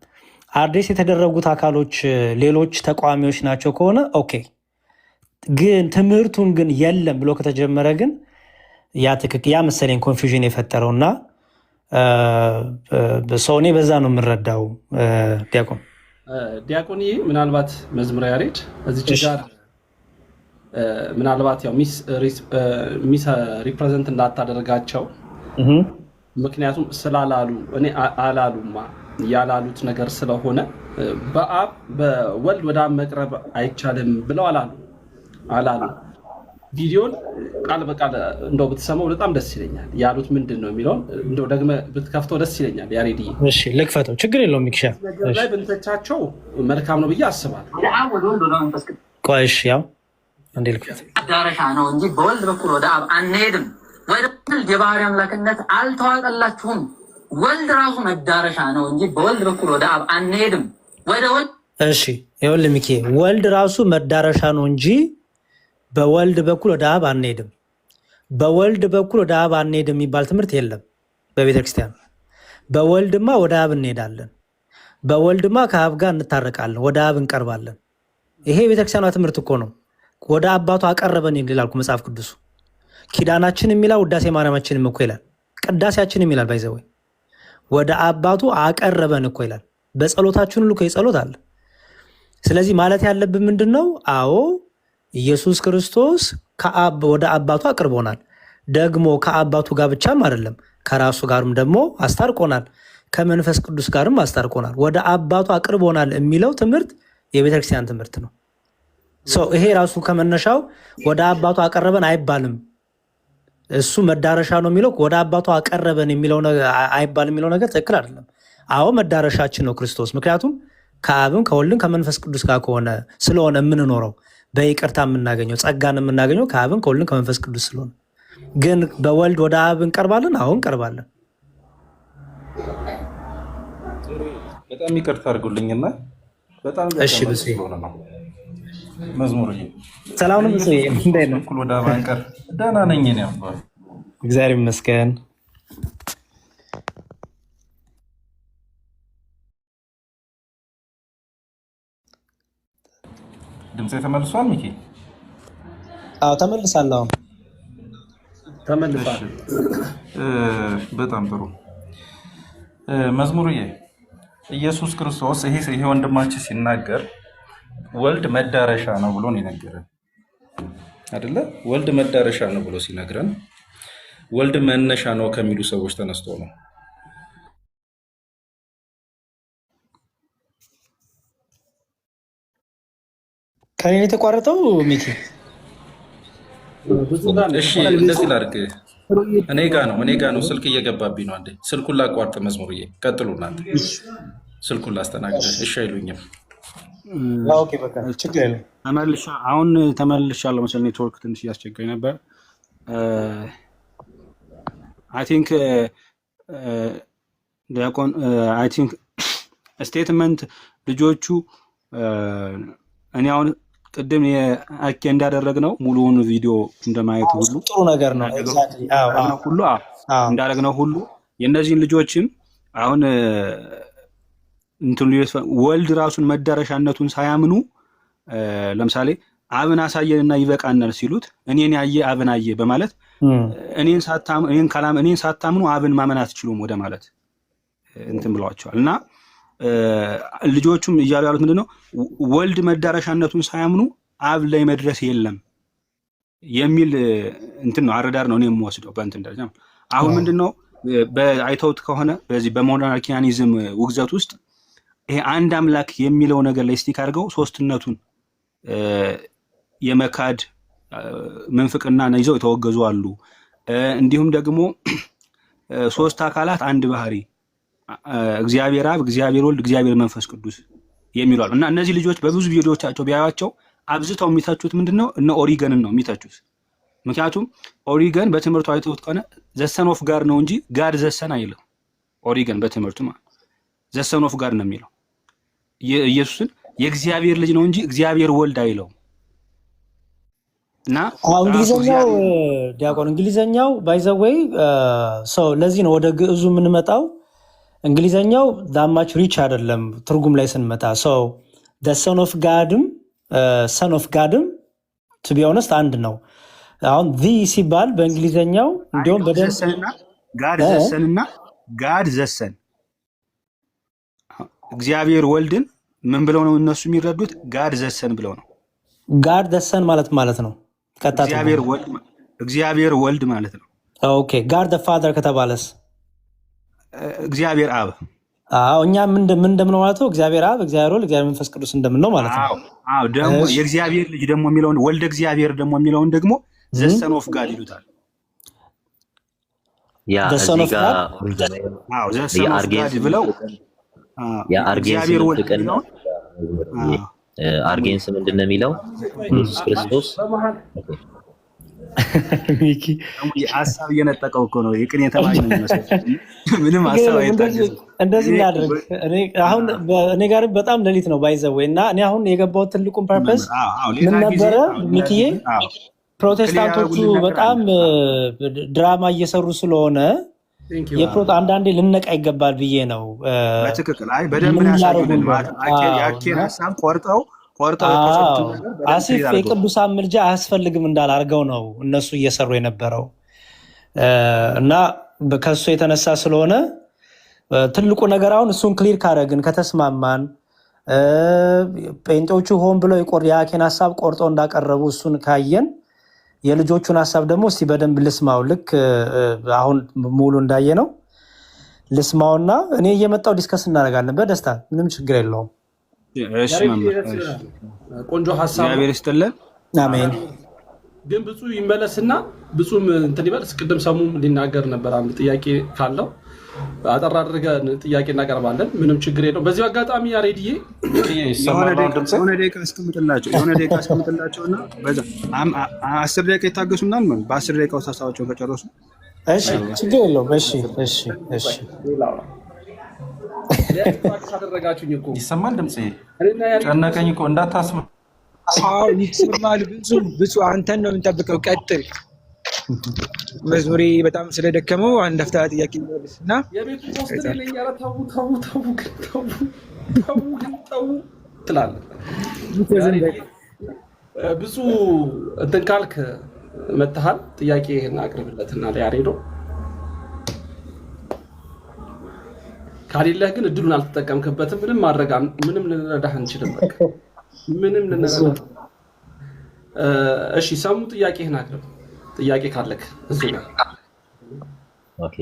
አድሬስ የተደረጉት አካሎች ሌሎች ተቃዋሚዎች ናቸው ከሆነ ኦኬ። ግን ትምህርቱን ግን የለም ብሎ ከተጀመረ ግን ያ መሰለኝ ኮንፊውዥን የፈጠረውና ሰው እኔ በዛ ነው የምንረዳው። ዲያቆን ምናልባት መዝሙረ ያሬድ እዚች ጋር ምናልባት ያው ሚስ ሪፕሬዘንት እንዳታደርጋቸው፣ ምክንያቱም ስላላሉ እኔ አላሉማ ያላሉት ነገር ስለሆነ በወልድ ወደ አብ መቅረብ አይቻልም ብለው አላሉ። ቪዲዮን ቃል በቃል እንደው ብትሰማው በጣም ደስ ይለኛል። ያሉት ምንድን ነው የሚለውን እንደው ደግመህ ብትከፍተው ደስ ይለኛል። ያሬድ እሺ፣ ልክፈተው፣ ችግር የለውም። ሚክሻ ላይ ብንተቻቸው መልካም ነው ብዬ አስባለሁ። ቆይ እሺ፣ ያው አንዴ ልክፈት። መዳረሻ ነው እንጂ በወልድ በኩል ወደ አብ አንሄድም። ወደ ወልድ የባህሪ አምላክነት አልተዋጠላችሁም። ወልድ ራሱ መዳረሻ ነው እንጂ በወልድ በኩል ወደ አብ አንሄድም። ወደ ወልድ እሺ፣ ይኸውልህ ሚኪ፣ ወልድ ራሱ መዳረሻ ነው እንጂ በወልድ በኩል ወደ አብ አንሄድም። በወልድ በኩል ወደ አብ አንሄድም የሚባል ትምህርት የለም በቤተክርስቲያን። በወልድማ ወደ አብ እንሄዳለን፣ በወልድማ ከአብ ጋር እንታረቃለን፣ ወደ አብ እንቀርባለን። ይሄ የቤተክርስቲያኗ ትምህርት እኮ ነው። ወደ አባቱ አቀረበን ይላል መጽሐፍ ቅዱሱ። ኪዳናችን የሚላል ውዳሴ ማርያማችንም እኮ ይላል፣ ቅዳሴያችንም ይላል። ባይዘወይ ወደ አባቱ አቀረበን እኮ ይላል። በጸሎታችን ሁሉ የጸሎት አለ። ስለዚህ ማለት ያለብን ምንድን ነው? አዎ ኢየሱስ ክርስቶስ ወደ አባቱ አቅርቦናል። ደግሞ ከአባቱ ጋር ብቻም አይደለም፣ ከራሱ ጋርም ደግሞ አስታርቆናል፣ ከመንፈስ ቅዱስ ጋርም አስታርቆናል። ወደ አባቱ አቅርቦናል የሚለው ትምህርት የቤተክርስቲያን ትምህርት ነው። ይሄ ራሱ ከመነሻው ወደ አባቱ አቀረበን አይባልም። እሱ መዳረሻ ነው የሚለው ወደ አባቱ አቀረበን የሚለው አይባልም የሚለው ነገር ትክክል አይደለም። አዎ መዳረሻችን ነው ክርስቶስ። ምክንያቱም ከአብም ከወልድም ከመንፈስ ቅዱስ ጋር ስለሆነ የምንኖረው በይቅርታ የምናገኘው ጸጋን የምናገኘው ከአብም ከወልድም ከመንፈስ ቅዱስ ስለሆነ። ግን በወልድ ወደ አብ እንቀርባለን። አሁን እንቀርባለን። በጣም ይቅርታ አድርጉልኝና በጣም እሺ። ብስ መዝሙር ሰላም ነው። ብስ እንዴት ነው? ወደ አብ አንቀር ደህና ነኝ እኔ አባ እግዚአብሔር ይመስገን። ድምጼ ተመልሷል ሚኪ? አዎ ተመልሳለሁ። ተመልሷል። በጣም ጥሩ መዝሙርዬ። ኢየሱስ ክርስቶስ ይሄ ወንድማችን ሲናገር ወልድ መዳረሻ ነው ብሎ ነው የነገረን አይደለ? ወልድ መዳረሻ ነው ብሎ ሲነግረን ወልድ መነሻ ነው ከሚሉ ሰዎች ተነስቶ ነው። ከኔ የተቋረጠው ሚኪ። እሺ እንደዚህ ላድርግ። እኔ ጋ ነው ስልክ እየገባብኝ ነው። አንዴ ስልኩን ላቋርጥ። መዝሙርዬ ቀጥሉ እናንተ። ስልኩን ላስተናግድ። እሺ አይሉኝም። አሁን ተመልሻለሁ መሰለኝ። ኔትወርክ ትንሽ እያስቸገረኝ ነበር። አይ ቲንክ ዲያቆን ስቴትመንት ልጆቹ እኔ አሁን ቅድም አኬ እንዳደረግነው ሙሉውን ቪዲዮ እንደማየት ሁሉ ጥሩ ነገር ነው ሁሉ እንዳደረግነው ሁሉ የእነዚህን ልጆችም አሁን ወልድ ራሱን መዳረሻነቱን ሳያምኑ ለምሳሌ አብን አሳየንና ይበቃናል ሲሉት እኔን ያየ አብን አየ በማለት እኔን ሳታምኑ አብን ማመን አትችሉም ወደ ማለት እንትን ብለዋቸዋል። እና ልጆቹም እያሉ ያሉት ምንድነው ወልድ መዳረሻነቱን ሳያምኑ አብ ላይ መድረስ የለም የሚል እንትን ነው አረዳር ነው እኔ የምወስደው በእንትን ደረጃ። አሁን ምንድነው በአይተውት ከሆነ በዚህ በሞናርኪያኒዝም ውግዘት ውስጥ ይሄ አንድ አምላክ የሚለው ነገር ላይ ስቲክ አድርገው ሶስትነቱን የመካድ መንፍቅና ይዘው የተወገዙ አሉ። እንዲሁም ደግሞ ሶስት አካላት አንድ ባህሪ እግዚአብሔር አብ፣ እግዚአብሔር ወልድ፣ እግዚአብሔር መንፈስ ቅዱስ የሚሉ አሉ። እና እነዚህ ልጆች በብዙ ቪዲዮዎቻቸው ቢያዩዋቸው አብዝተው የሚተቹት ምንድነው እነ ኦሪገንን ነው የሚተቹት። ምክንያቱም ኦሪገን በትምህርቱ አይተውት ከሆነ ዘሰን ኦፍ ጋድ ነው እንጂ ጋድ ዘሰን አይልም። ኦሪገን በትምህርቱ ማለት ዘሰን ኦፍ ጋድ ነው የሚለው። ኢየሱስን የእግዚአብሔር ልጅ ነው እንጂ እግዚአብሔር ወልድ አይለው። እና እንግሊዘኛው ዲያቆን እንግሊዘኛው ባይ ዘ ዌይ ሰው ለዚህ ነው ወደ ግዕዙ የምንመጣው። እንግሊዘኛው ዳማች ሪች አይደለም ትርጉም ላይ ስንመጣ። ሰው ሰን ኦፍ ጋድም ቱ ቢ ኦነስት አንድ ነው። አሁን ሲባል በእንግሊዘኛው እንዲሁም ጋድ ዘሰንና ጋድ ዘሰን እግዚአብሔር ወልድን ምን ብለው ነው እነሱ የሚረዱት? ጋድ ዘሰን ብለው ነው። ጋድ ዘሰን ማለት ነው እግዚአብሔር ወልድ ማለት ነው። ኦኬ ጋድ ፋዘር ከተባለስ እግዚአብሔር አብ። እኛ ምን እንደምነው ማለት ነው? እግዚአብሔር አብ፣ እግዚአብሔር ወልድ፣ እግዚአብሔር መንፈስ ቅዱስ እንደምነው ማለት ነው። ደግሞ የእግዚአብሔር ልጅ ደግሞ የሚለውን ወልደ እግዚአብሔር ደግሞ የሚለውን ደግሞ ዘሰን ኦፍ ጋድ ይሉታል። ዘሰን ኦፍ ጋድ ዘሰን ኦፍ ጋድ ብለው አርጌንስ ምንድን ነው የሚለው? ኢየሱስ ክርስቶስ ሚኪ ሀሳብ እየነጠቀው እኮ ነው። የቅኔ ተማሪ ነው የሚመስለው። ምንም ሀሳብ አይታገዝም። እንደዚህ እናድርግ። አሁን እኔ ጋር በጣም ሌሊት ነው ባይዘው እና እኔ አሁን የገባው ትልቁን ፐርፐስ ምን ነበረ ሚኪዬ? ፕሮቴስታንቶቹ በጣም ድራማ እየሰሩ ስለሆነ አንዳንዴ ልነቃ ይገባል ብዬ ነው። በትክክል አይ በደንብ ያሳዩልን ያኬን ሀሳብ ቆርጠው አሲፍ የቅዱሳን ምልጃ አያስፈልግም እንዳላርገው ነው እነሱ እየሰሩ የነበረው እና ከሱ የተነሳ ስለሆነ ትልቁ ነገር አሁን እሱን ክሊር ካረግን ከተስማማን ጴንጤዎቹ ሆን ብለው የአኬን ሀሳብ ቆርጠው እንዳቀረቡ እሱን ካየን የልጆቹን ሀሳብ ደግሞ እስቲ በደንብ ልስማው። ልክ አሁን ሙሉ እንዳየ ነው ልስማውና እኔ እየመጣው ዲስከስ እናደርጋለን በደስታ ምንም ችግር የለውም። ቆንጆ ሀሳብ እግዚአብሔር ይስጥልን። አሜን። ግን ብፁ ይመለስና ብፁም እንትን ይበልስ። ቅድም ሰሙም ሊናገር ነበር። አንድ ጥያቄ ካለው አጠር አድርገን ጥያቄ እናቀርባለን። ምንም ችግር የለውም። በዚህ አጋጣሚ ያሬድዬ የሆነ ደቂቃ አስቀምጥላቸውና በዛ 10 ደቂቃ ይታገሱናል። በ10 ደቂቃ ውስጥ ሀሳባቸውን ከጨረሱ እሺ ችግር የለውም። እሺ አደረጋችሁኝ እኮ ይሰማል ድምጼ? ጨነቀኝ እኮ እንዳታስብ። ይሰማል። ብዙ አንተን ነው የምንጠብቀው። ቀጥል። መዝሙሬ በጣም ስለደከመው አንድ አፍታ ጥያቄ ይመልስና የቤቱ ፖስት ለኛ ተው ትላለህ። ብዙ እንትን ካልክ መተሃል። ጥያቄህን አቅርብለትና ያሬዶ ካሌለህ ግን እድሉን አልተጠቀምክበትም። ምንም ልንረዳህ አንችልም። በቃ ምንም ልንረዳህ። እሺ ሰሙ ጥያቄህን አቅርብ። ጥያቄ ካለክ እዚህ ጋር ኦኬ።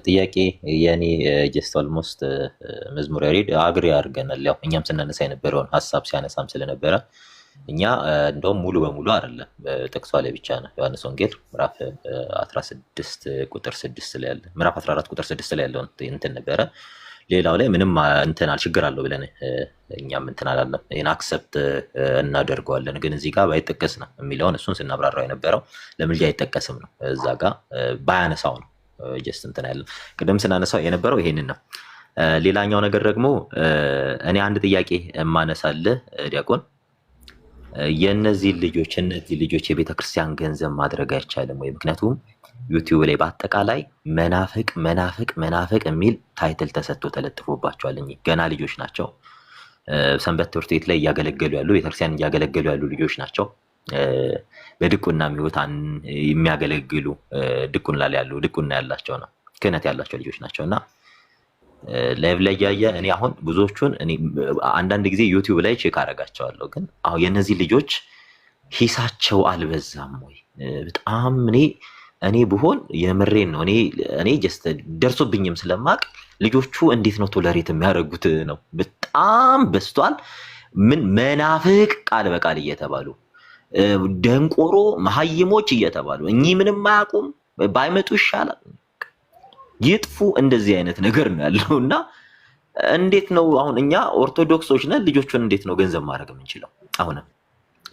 ጥያቄ የኔ ጀስት ኦልሞስት መዝሙር ያሬድ አግሪ አድርገናል። ያው እኛም ስናነሳ የነበረውን ሀሳብ ሲያነሳም ስለነበረ እኛ እንደውም ሙሉ በሙሉ አይደለም ጥቅሷ ላይ ብቻ ነው ዮሐንስ ወንጌል ምዕራፍ 16 ቁጥር 6 ላይ ያለ ምዕራፍ 14 ቁጥር 6 ላይ ያለው እንትን ነበረ። ሌላው ላይ ምንም እንትን ችግር አለው ብለን እኛም እንትን አላለም። ይሄን አክሰፕት እናደርገዋለን። ግን እዚህ ጋር ባይጠቀስ ነው የሚለውን እሱን ስናብራራው የነበረው ለምልጃ አይጠቀስም ነው። እዛ ጋር ባያነሳው ነው ጀስት እንትን ያለው። ቅድም ስናነሳው የነበረው ይሄንን ነው። ሌላኛው ነገር ደግሞ እኔ አንድ ጥያቄ የማነሳልህ ዲያቆን፣ እነዚህ ልጆች የቤተ ክርስቲያን ገንዘብ ማድረግ አይቻልም ወይ? ምክንያቱም ዩቲዩብ ላይ በአጠቃላይ መናፍቅ የሚል ታይትል ተሰጥቶ ተለጥፎባቸዋል። ገና ልጆች ናቸው። ሰንበት ትምህርት ቤት ላይ እያገለገሉ ያሉ ቤተክርስቲያን እያገለገሉ ያሉ ልጆች ናቸው። በድቁና ሕይወታን የሚያገለግሉ ድቁና ያላቸው ነው ክህነት ያላቸው ልጆች ናቸው እና ላይቭ ላይ ያየ እኔ አሁን ብዙዎቹን አንዳንድ ጊዜ ዩቲዩብ ላይ ቼክ አደርጋቸዋለሁ። ግን አሁን የነዚህ ልጆች ሂሳቸው አልበዛም ወይ? በጣም እኔ ብሆን የምሬን ነው። እኔ ጀስት ደርሶብኝም ስለማቅ ልጆቹ እንዴት ነው ቶለሬት የሚያደርጉት ነው። በጣም በስቷል። ምን መናፍቅ ቃል በቃል እየተባሉ ደንቆሮ መሀይሞች እየተባሉ እኚህ ምንም አያውቁም ባይመጡ ይሻላል ይጥፉ። እንደዚህ አይነት ነገር ነው ያለው እና እንዴት ነው አሁን እኛ ኦርቶዶክሶች ነን፣ ልጆቹን እንዴት ነው ገንዘብ ማድረግ የምንችለው? አሁንም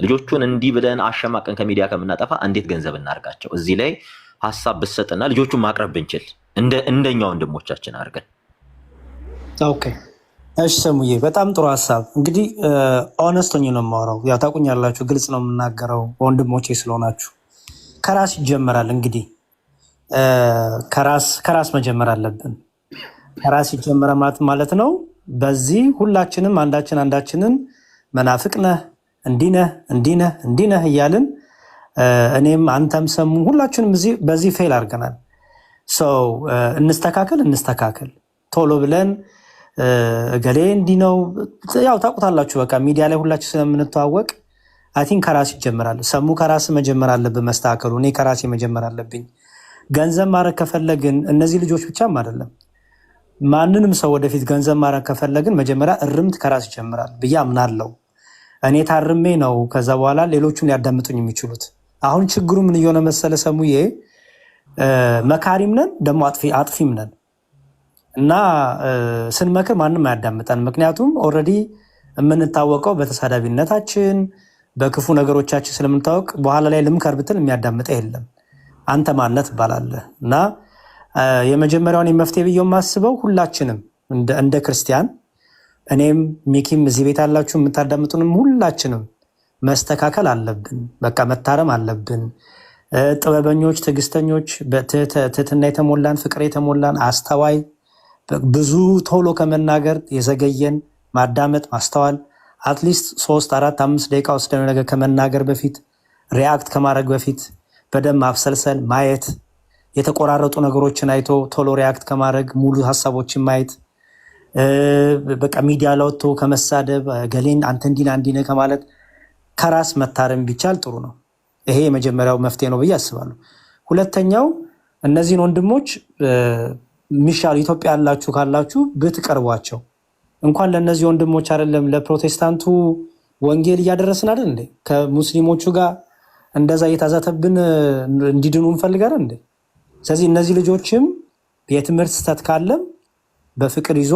ልጆቹን እንዲህ ብለን አሸማቀን ከሚዲያ ከምናጠፋ እንዴት ገንዘብ እናርጋቸው? እዚህ ላይ ሀሳብ ብሰጥና ልጆቹን ማቅረብ ብንችል እንደኛ ወንድሞቻችን አድርገን። ኦኬ እሺ ሰሙዬ፣ በጣም ጥሩ ሀሳብ። እንግዲህ ኦነስቶኝ ነው የማወራው። ያው ታውቁኛላችሁ፣ ግልጽ ነው የምናገረው ወንድሞቼ ስለሆናችሁ። ከራስ ይጀመራል። እንግዲህ ከራስ መጀመር አለብን። ከራስ ይጀመራል ማለት ነው። በዚህ ሁላችንም አንዳችንን መናፍቅ ነህ እንዲህ ነህ እያልን እኔም አንተም ሰሙ ሁላችንም በዚህ ፌል አድርገናል። ሰው እንስተካከል ቶሎ ብለን እገሌ እንዲህ ነው ያው ታውቁታላችሁ። በቃ ሚዲያ ላይ ሁላችን ስለምንተዋወቅ አይ ቲንክ ከራስ ይጀምራል። ሰሙ ከራስ መጀመር አለብን መስተካከሉ። እኔ ከራሴ መጀመር አለብኝ። ገንዘብ ማድረግ ከፈለግን እነዚህ ልጆች ብቻም አይደለም ማንንም ሰው ወደፊት ገንዘብ ማድረግ ከፈለግን መጀመሪያ እርምት ከራስ ይጀምራል ብዬ አምናለሁ። እኔ ታርሜ ነው ከዛ በኋላ ሌሎቹን ሊያዳምጡኝ የሚችሉት። አሁን ችግሩ ምን እየሆነ መሰለ ሰሙዬ፣ መካሪም ነን ደግሞ አጥፊም ነን እና ስንመክር ማንም አያዳምጠን። ምክንያቱም ኦልሬዲ የምንታወቀው በተሳዳቢነታችን በክፉ ነገሮቻችን ስለምንታወቅ በኋላ ላይ ልምከር ብትል የሚያዳምጠ የለም። አንተ ማነት ትባላለህ። እና የመጀመሪያውን የመፍትሄ ብዬ የማስበው ሁላችንም እንደ ክርስቲያን እኔም ሚኪም እዚህ ቤት ያላችሁ የምታዳምጡንም ሁላችንም መስተካከል አለብን። በቃ መታረም አለብን። ጥበበኞች፣ ትዕግስተኞች፣ ትህትና የተሞላን ፍቅር የተሞላን አስተዋይ፣ ብዙ ቶሎ ከመናገር የዘገየን ማዳመጥ ማስተዋል፣ አትሊስት 3 4 5 ደቂቃ ወስደን ነገር ከመናገር በፊት ሪያክት ከማድረግ በፊት በደንብ ማብሰልሰል ማየት፣ የተቆራረጡ ነገሮችን አይቶ ቶሎ ሪያክት ከማድረግ ሙሉ ሀሳቦችን ማየት፣ በቃ ሚዲያ ለወጥቶ ከመሳደብ ገሌን አንተ እንዲህ ከማለት ከራስ መታረም ቢቻል ጥሩ ነው። ይሄ የመጀመሪያው መፍትሄ ነው ብዬ አስባለሁ። ሁለተኛው እነዚህን ወንድሞች ሚሻል ኢትዮጵያ ያላችሁ ካላችሁ ብትቀርቧቸው። እንኳን ለእነዚህ ወንድሞች አይደለም ለፕሮቴስታንቱ ወንጌል እያደረስን አይደል እንዴ? ከሙስሊሞቹ ጋር እንደዛ እየታዛተብን እንዲድኑ እንፈልጋለን እንዴ? ስለዚህ እነዚህ ልጆችም የትምህርት ስህተት ካለም በፍቅር ይዞ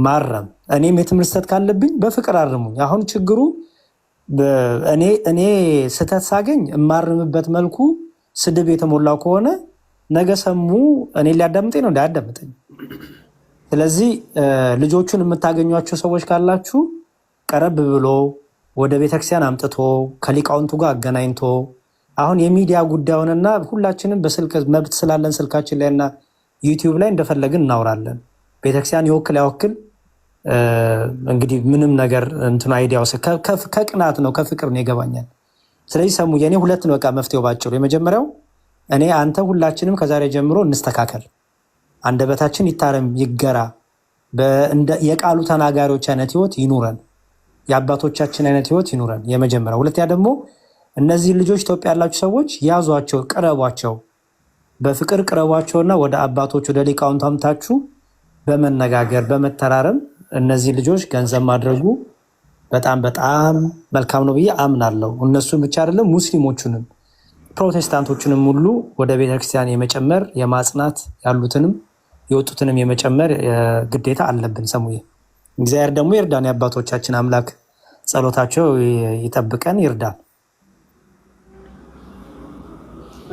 ማረም፣ እኔም የትምህርት ስህተት ካለብኝ በፍቅር አርሙኝ። አሁን ችግሩ እኔ ስህተት ሳገኝ የማርምበት መልኩ ስድብ የተሞላው ከሆነ ነገ ሰሙ እኔ ሊያዳምጠኝ ነው እንዳያዳምጠኝ። ስለዚህ ልጆቹን የምታገኟቸው ሰዎች ካላችሁ ቀረብ ብሎ ወደ ቤተክርስቲያን አምጥቶ ከሊቃውንቱ ጋር አገናኝቶ አሁን የሚዲያ ጉዳዩንና ሁላችንም በስልክ መብት ስላለን ስልካችን ላይ እና ዩቲዩብ ላይ እንደፈለግን እናወራለን። ቤተክርስቲያን ይወክል አይወክል እንግዲህ ምንም ነገር እንትኑ አይዲያው ከቅናት ነው ከፍቅር ነው ይገባኛል። ስለዚህ ሰሙ የኔ ሁለት ነው በቃ መፍትሄው ባጭሩ። የመጀመሪያው እኔ አንተ ሁላችንም ከዛሬ ጀምሮ እንስተካከል፣ አንደበታችን ይታረም ይገራ፣ የቃሉ ተናጋሪዎች አይነት ህይወት ይኑረን፣ የአባቶቻችን አይነት ህይወት ይኑረን። የመጀመሪያው። ሁለተኛ ደግሞ እነዚህ ልጆች ኢትዮጵያ ያላችሁ ሰዎች ያዟቸው፣ ቅረቧቸው፣ በፍቅር ቅረቧቸውና ወደ አባቶች ወደ ሊቃውንት አምታችሁ በመነጋገር በመተራረም እነዚህ ልጆች ገንዘብ ማድረጉ በጣም በጣም መልካም ነው ብዬ አምናለሁ። እነሱን ብቻ አይደለም ሙስሊሞቹንም ፕሮቴስታንቶቹንም ሁሉ ወደ ቤተክርስቲያን የመጨመር የማጽናት ያሉትንም የወጡትንም የመጨመር ግዴታ አለብን። ሰሙዬ እግዚአብሔር ደግሞ ይርዳን። የአባቶቻችን አምላክ ጸሎታቸው ይጠብቀን ይርዳን።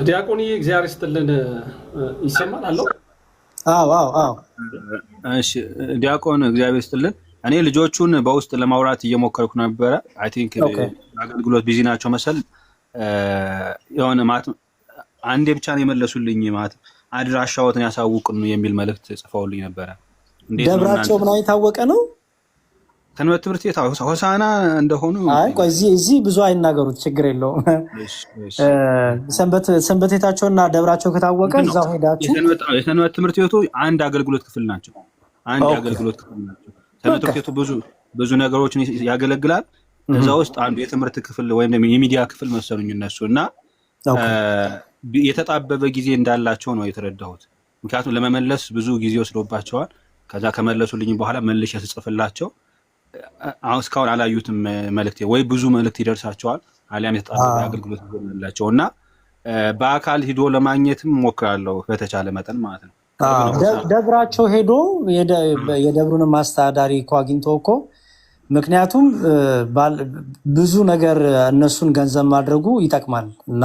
ዲያቆን እግዚአብሔር ይስጥልን። ይሰማል አለው? አዎ አዎ አዎ። እሺ ዲያቆን እግዚአብሔር ይስጥልን። እኔ ልጆቹን በውስጥ ለማውራት እየሞከርኩ ነበረ። አይ ቲንክ አገልግሎት ቢዚ ናቸው መሰል። የሆነ ማለት አንዴ ብቻ ነው የመለሱልኝ። ማለት አድራሻዎትን ያሳውቁን የሚል መልእክት ጽፈውልኝ ነበረ። ደብራቸው ምናምን የታወቀ ነው? ሰንበት ትምህርት ቤት ሆሳና እንደሆኑ። አይ ቆይ እዚህ ብዙ አይናገሩት፣ ችግር የለውም። ሰንበት ቤታቸውና ደብራቸው ከታወቀ እዛው ሄዳችሁ። የሰንበት ትምህርት ቤቱ አንድ አገልግሎት ክፍል ናቸው። አንድ አገልግሎት ክፍል ናቸው። ሰንበት ትምህርት ቤቱ ብዙ ነገሮችን ያገለግላል። እዛ ውስጥ አንዱ የትምህርት ክፍል ወይም የሚዲያ ክፍል መሰሉኝ እነሱ እና የተጣበበ ጊዜ እንዳላቸው ነው የተረዳሁት። ምክንያቱም ለመመለስ ብዙ ጊዜ ወስዶባቸዋል። ከዛ ከመለሱልኝ በኋላ መልሼ ስጽፍላቸው አሁን እስካሁን አላዩትም መልእክቴ፣ ወይ ብዙ መልእክት ይደርሳቸዋል አሊያም የተጣበበ አገልግሎት ይሆንላቸው እና በአካል ሂዶ ለማግኘትም ሞክራለሁ በተቻለ መጠን ማለት ነው። ደብራቸው ሄዶ የደብሩንም አስተዳዳሪ እኮ አግኝቶ እኮ ምክንያቱም ብዙ ነገር እነሱን ገንዘብ ማድረጉ ይጠቅማል እና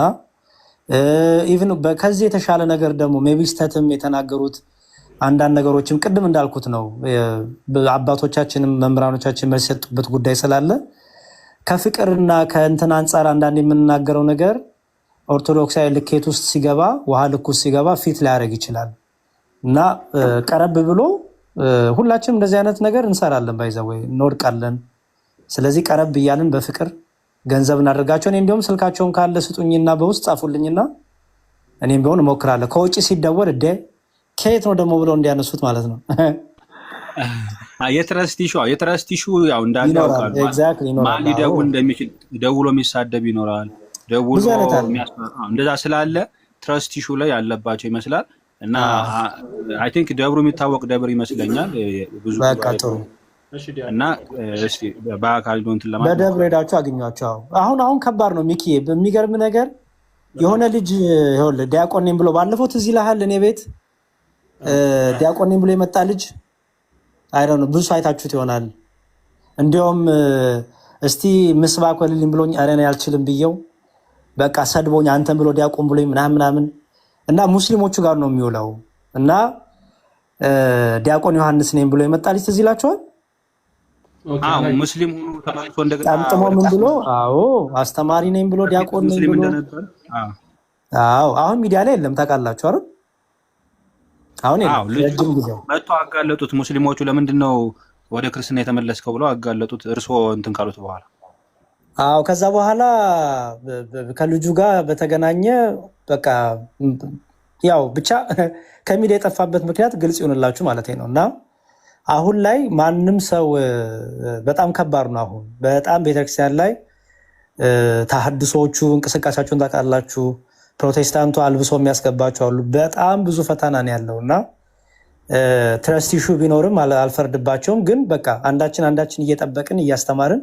ኢቭን ከዚህ የተሻለ ነገር ደግሞ ሜቢ ስተትም የተናገሩት አንዳንድ ነገሮችም ቅድም እንዳልኩት ነው። አባቶቻችንም መምህራኖቻችን መልስ የሰጡበት ጉዳይ ስላለ ከፍቅርና ከእንትን አንጻር አንዳንድ የምንናገረው ነገር ኦርቶዶክሳዊ ልኬት ውስጥ ሲገባ ውሃ ልክ ውስጥ ሲገባ ፊት ሊያደርግ ይችላል እና ቀረብ ብሎ ሁላችንም እንደዚህ አይነት ነገር እንሰራለን፣ ባይዘወይ እንወድቃለን። ስለዚህ ቀረብ እያልን በፍቅር ገንዘብ እናደርጋቸው። እኔ እንዲሁም ስልካቸውን ካለ ስጡኝና በውስጥ ጻፉልኝና እኔም ቢሆን እሞክራለሁ። ከውጭ ሲደወል ከየት ነው ደግሞ ብለው እንዲያነሱት ማለት ነው። የትረስት ኢሹ ያው እንዳለ ያውቃሉ። ማን ሊደውል እንደሚችል ደውሎ የሚሳደብ ይኖራል። ደውሎ እንደዛ ስላለ ትረስት ኢሹ ላይ ያለባቸው ይመስላል እና አይ ቲንክ ደብሩ የሚታወቅ ደብር ይመስለኛል። ብዙ እና እስቲ በአካል ዶንት ለማለት በደብር ሄዳችሁ አግኟቸው። አሁን ከባድ ነው ሚኪ። በሚገርም ነገር የሆነ ልጅ ይኸውልህ ዲያቆን ነኝ ብሎ ባለፈው ትዝ ይልሃል እኔ ቤት ዲያቆን ነኝ ብሎ የመጣ ልጅ አይደለም፣ ብዙ አይታችሁት ይሆናል። እንዲያውም እስቲ ምስባክ ወልልኝ ብሎኝ ኧረ እኔ አልችልም ብየው በቃ ሰድቦኝ አንተን ብሎ ዲያቆን ብሎኝ ምናምን እና ሙስሊሞቹ ጋር ነው የሚውለው እና ዲያቆን ዮሐንስ ነኝ ብሎ የመጣ ልጅ ትዝ ይላችኋል? ሙስሊም ሆኖ ተመልሶ እንደገና ጠምጥሞ ምን ብሎ አስተማሪ ነኝ ብሎ ዲያቆን ነኝ ብሎ አሁን ሚዲያ ላይ የለም ታውቃላችሁ አይደል? አሁን ረጅም ጊዜ መጥቶ አጋለጡት ሙስሊሞቹ። ለምንድን ነው ወደ ክርስትና የተመለስከው ብለው አጋለጡት እርስዎ እንትን ካሉት በኋላ። ከዛ በኋላ ከልጁ ጋር በተገናኘ በቃ ያው ብቻ ከሚዲያ የጠፋበት ምክንያት ግልጽ ይሆንላችሁ ማለት ነው። እና አሁን ላይ ማንም ሰው በጣም ከባድ ነው። አሁን በጣም ቤተክርስቲያን ላይ ተሐድሶቹ እንቅስቃሴያቸውን ታውቃላችሁ። ፕሮቴስታንቱ አልብሶ የሚያስገባቸው አሉ። በጣም ብዙ ፈተና ነው ያለው እና ትረስት ኢሹ ቢኖርም አልፈርድባቸውም። ግን በቃ አንዳችን እየጠበቅን እያስተማርን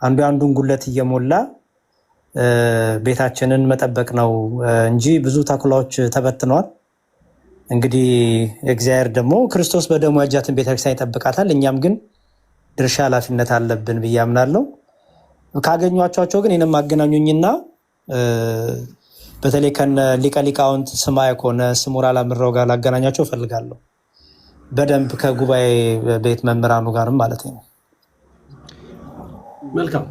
አንዱ አንዱን ጉለት እየሞላ ቤታችንን መጠበቅ ነው እንጂ ብዙ ተኩላዎች ተበትነዋል። እንግዲህ እግዚአብሔር ደግሞ ክርስቶስ በደሙ ያጃትን ቤተክርስቲያን ይጠብቃታል። እኛም ግን ድርሻ ኃላፊነት አለብን ብዬ አምናለሁ። ካገኟቸው ግን ይህንም አገናኙኝና በተለይ ከነ ሊቀ ሊቃውንት ስማየ ከሆነ ስሙር አላምረው ጋር ላገናኛቸው እፈልጋለሁ። በደንብ ከጉባኤ ቤት መምህራኑ ጋርም ማለት ነው። መልካም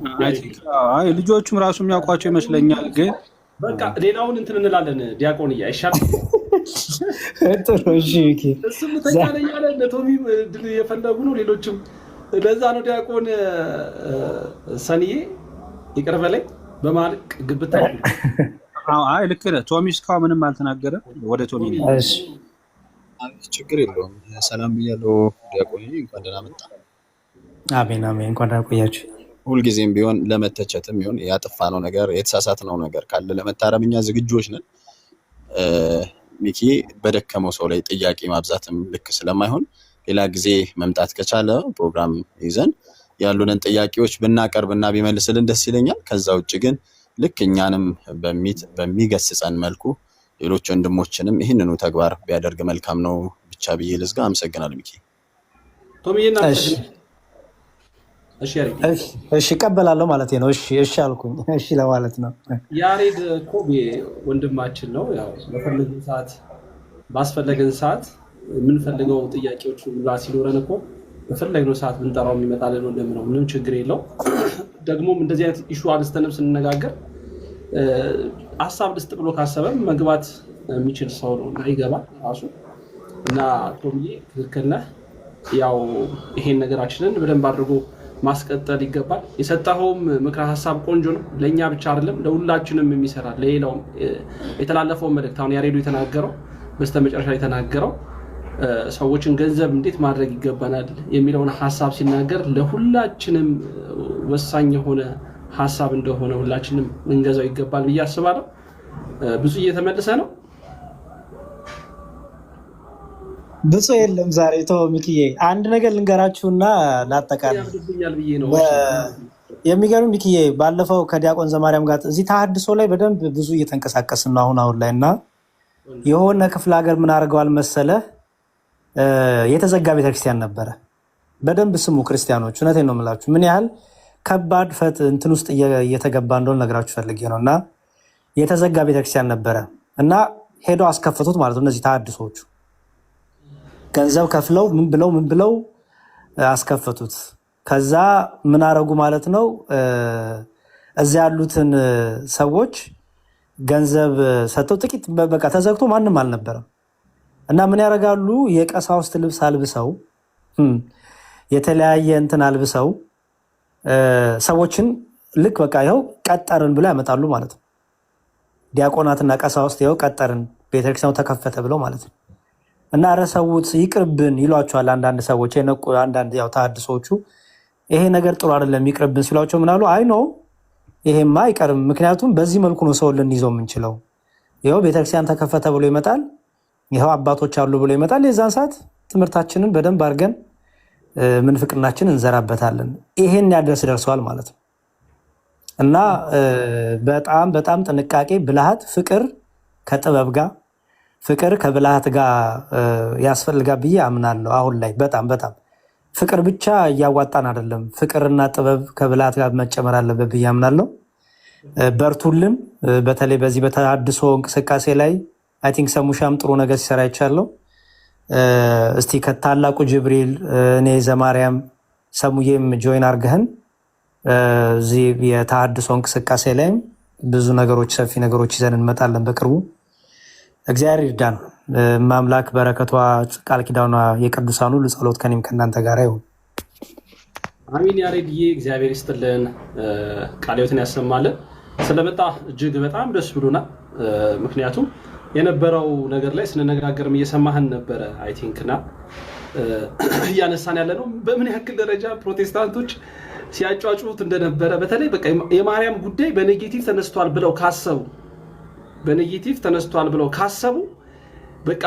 ልጆቹም ራሱ የሚያውቋቸው ይመስለኛል። ግን በቃ ሌላውን እንትን እንላለን። ዲያቆን አይሻል እሱም ተቃለኝ ያለ ለቶሚ ድል የፈለጉ ነው። ሌሎችም ለዛ ነው ዲያቆን ሰኒዬ ይቅር በለኝ በማለት ግብታ ልክ ነህ ቶሚ። እስካሁን ምንም አልተናገረም። ወደ ቶሚ ነው። ችግር የለውም። ሰላም ብያለሁ ዲያቆን፣ እንኳን ደህና መጣ። አሜን አሜን። እንኳን ደህና ቆያችሁ። ሁልጊዜም ቢሆን ለመተቸትም ቢሆን ያጠፋነው ነገር የተሳሳትነው ነገር ካለ ለመታረም እኛ ዝግጁዎች ነን። ሚኪ በደከመው ሰው ላይ ጥያቄ ማብዛትም ልክ ስለማይሆን ሌላ ጊዜ መምጣት ከቻለ ፕሮግራም ይዘን ያሉንን ጥያቄዎች ብናቀርብና ቢመልስልን ደስ ይለኛል። ከዛ ውጭ ግን ልክ እኛንም በሚገስጸን መልኩ ሌሎች ወንድሞችንም ይህንኑ ተግባር ቢያደርግ መልካም ነው ብቻ ብዬ ልዝጋ። አመሰግናለሁ ሚኪ። እሺ እቀበላለሁ ማለት ነው። እሺ አልኩኝ። እሺ ለማለት ነው። ያሬድ እኮ ወንድማችን ነው። ያው በፈለግን ሰዓት ባስፈለገን ሰዓት የምንፈልገው ጥያቄዎች ሁላ ሲኖረን እኮ በፈለግነው ሰዓት ብንጠራው የሚመጣልን ወንድም ነው። ምንም ችግር የለው። ደግሞም እንደዚህ አይነት ኢሹ አንስተንም ስንነጋገር ሀሳብ ልስጥ ብሎ ካሰበም መግባት የሚችል ሰው ነው እና ይገባል ራሱ እና ቶምዬ ትክክል ነህ። ያው ይሄን ነገራችንን በደንብ አድርጎ ማስቀጠል ይገባል። የሰጠኸውም ምክረ ሀሳብ ቆንጆ ነው። ለእኛ ብቻ አይደለም ለሁላችንም የሚሰራ ለሌላውም የተላለፈው መልእክት አሁን ያሬዱ የተናገረው በስተመጨረሻ የተናገረው ሰዎችን ገንዘብ እንዴት ማድረግ ይገባናል የሚለውን ሀሳብ ሲናገር ለሁላችንም ወሳኝ የሆነ ሀሳብ እንደሆነ ሁላችንም ልንገዛው ይገባል ብዬ አስባለሁ። ብዙ እየተመለሰ ነው። ብዙ የለም ዛሬ ተው ሚኪዬ፣ አንድ ነገር ልንገራችሁና ላጠቃልል። የሚገርም ሚኪዬ፣ ባለፈው ከዲያቆን ዘማርያም ጋር እዚህ ተሐድሶ ላይ በደንብ ብዙ እየተንቀሳቀስን ነው አሁን ላይ እና የሆነ ክፍለ ሀገር ምን አድርገዋል መሰለህ፣ የተዘጋ ቤተክርስቲያን ነበረ። በደንብ ስሙ ክርስቲያኖች፣ እውነቴን ነው የምላችሁ ምን ያህል ከባድ እንትን ውስጥ እየተገባ እንደሆነ ነግራችሁ ፈልጌ ነው። እና የተዘጋ ቤተክርስቲያን ነበረ እና ሄደው አስከፈቱት ማለት ነው። እነዚህ ተሐድሶቹ ገንዘብ ከፍለው ምን ብለው አስከፈቱት። ከዛ ምን አረጉ ማለት ነው፣ እዚያ ያሉትን ሰዎች ገንዘብ ሰጥተው ጥቂት በቃ ተዘግቶ ማንም አልነበረም። እና ምን ያደርጋሉ፣ የቀሳውስት ልብስ አልብሰው የተለያየ እንትን አልብሰው ሰዎችን ልክ በቃ ይኸው ቀጠርን ብለው ያመጣሉ ማለት ነው። ዲያቆናትና ቀሳውስት ይኸው ቀጠርን ቤተክርስቲያኑ ተከፈተ ብለው ማለት ነው። እና ረሰውት ይቅርብን ይሏቸዋል አንዳንድ ሰዎች የነቁ አንዳንድ ያው ተሐድሶቹ ይሄ ነገር ጥሩ አይደለም ይቅርብን ሲሏቸው ምናሉ፣ አይ ነው ይሄማ አይቀርም፣ ምክንያቱም በዚህ መልኩ ነው ሰው ልንይዘው የምንችለው። ይኸው ቤተክርስቲያን ተከፈተ ብሎ ይመጣል፣ ይኸው አባቶች አሉ ብሎ ይመጣል። የዛን ሰዓት ትምህርታችንን በደንብ አድርገን ምንፍቅናችን እንዘራበታለን። ይሄን ያደርስ ደርሰዋል ማለት ነው። እና በጣም በጣም ጥንቃቄ፣ ብልሃት፣ ፍቅር ከጥበብ ጋር ፍቅር ከብልሃት ጋር ያስፈልጋል ብዬ አምናለሁ። አሁን ላይ በጣም በጣም ፍቅር ብቻ እያዋጣን አይደለም፣ ፍቅርና ጥበብ ከብልሃት ጋር መጨመር አለበት ብዬ አምናለሁ። በርቱልን። በተለይ በዚህ በተሐድሶ እንቅስቃሴ ላይ አይ ቲንክ ሰሙሻም ጥሩ ነገር ሲሰራ ይቻለው። እስቲ ከታላቁ ጅብሪል እኔ ዘማርያም ሰሙዬም ጆይን አርገህን እዚህ የተሐድሶ እንቅስቃሴ ላይም ብዙ ነገሮች ሰፊ ነገሮች ይዘን እንመጣለን በቅርቡ። እግዚአብሔር ይርዳን። ማምላክ በረከቷ ቃል ኪዳኗ የቅዱሳኑ ጸሎት ከኔም ከእናንተ ጋር ይሁን። አሚን። ያሬድዬ እግዚአብሔር ይስጥልን፣ ቃለ ሕይወትን ያሰማልን። ስለመጣ እጅግ በጣም ደስ ብሎናል። ምክንያቱም የነበረው ነገር ላይ ስንነጋገርም እየሰማህን ነበረ። አይ ቲንክ እና እያነሳን ያለ ነው በምን ያክል ደረጃ ፕሮቴስታንቶች ሲያጫጩት እንደነበረ። በተለይ በቃ የማርያም ጉዳይ በኔጌቲቭ ተነስቷል ብለው ካሰቡ በቃ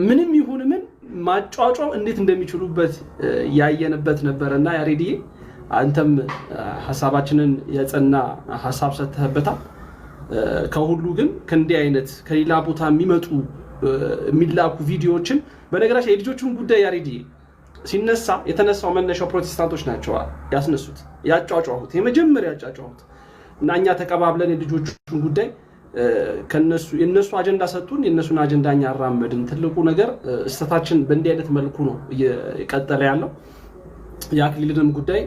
ምንም ይሁን ምን ማጫጫው እንዴት እንደሚችሉበት ያየንበት ነበርና ያሬድዬ አንተም ሐሳባችንን የጸና ሐሳብ ሰጥተህበታል። ከሁሉ ግን ከእንዲህ አይነት ከሌላ ቦታ የሚላኩ ቪዲዮዎችን በነገራችን የልጆቹን ጉዳይ ያሬድዬ ሲነሳ የተነሳው መነሻው ፕሮቴስታንቶች ናቸው ያስነሱት፣ ያጫጫሁት፣ የመጀመሪያ ያጫጫሁት እና እኛ ተቀባብለን የልጆቹን ጉዳይ የነሱ አጀንዳ ሰጡን፣ የነሱን አጀንዳ እኛ አራመድን። ትልቁ ነገር እስተታችን በእንዲህ አይነት መልኩ ነው እየቀጠለ ያለው። የአክሊልንም ጉዳይ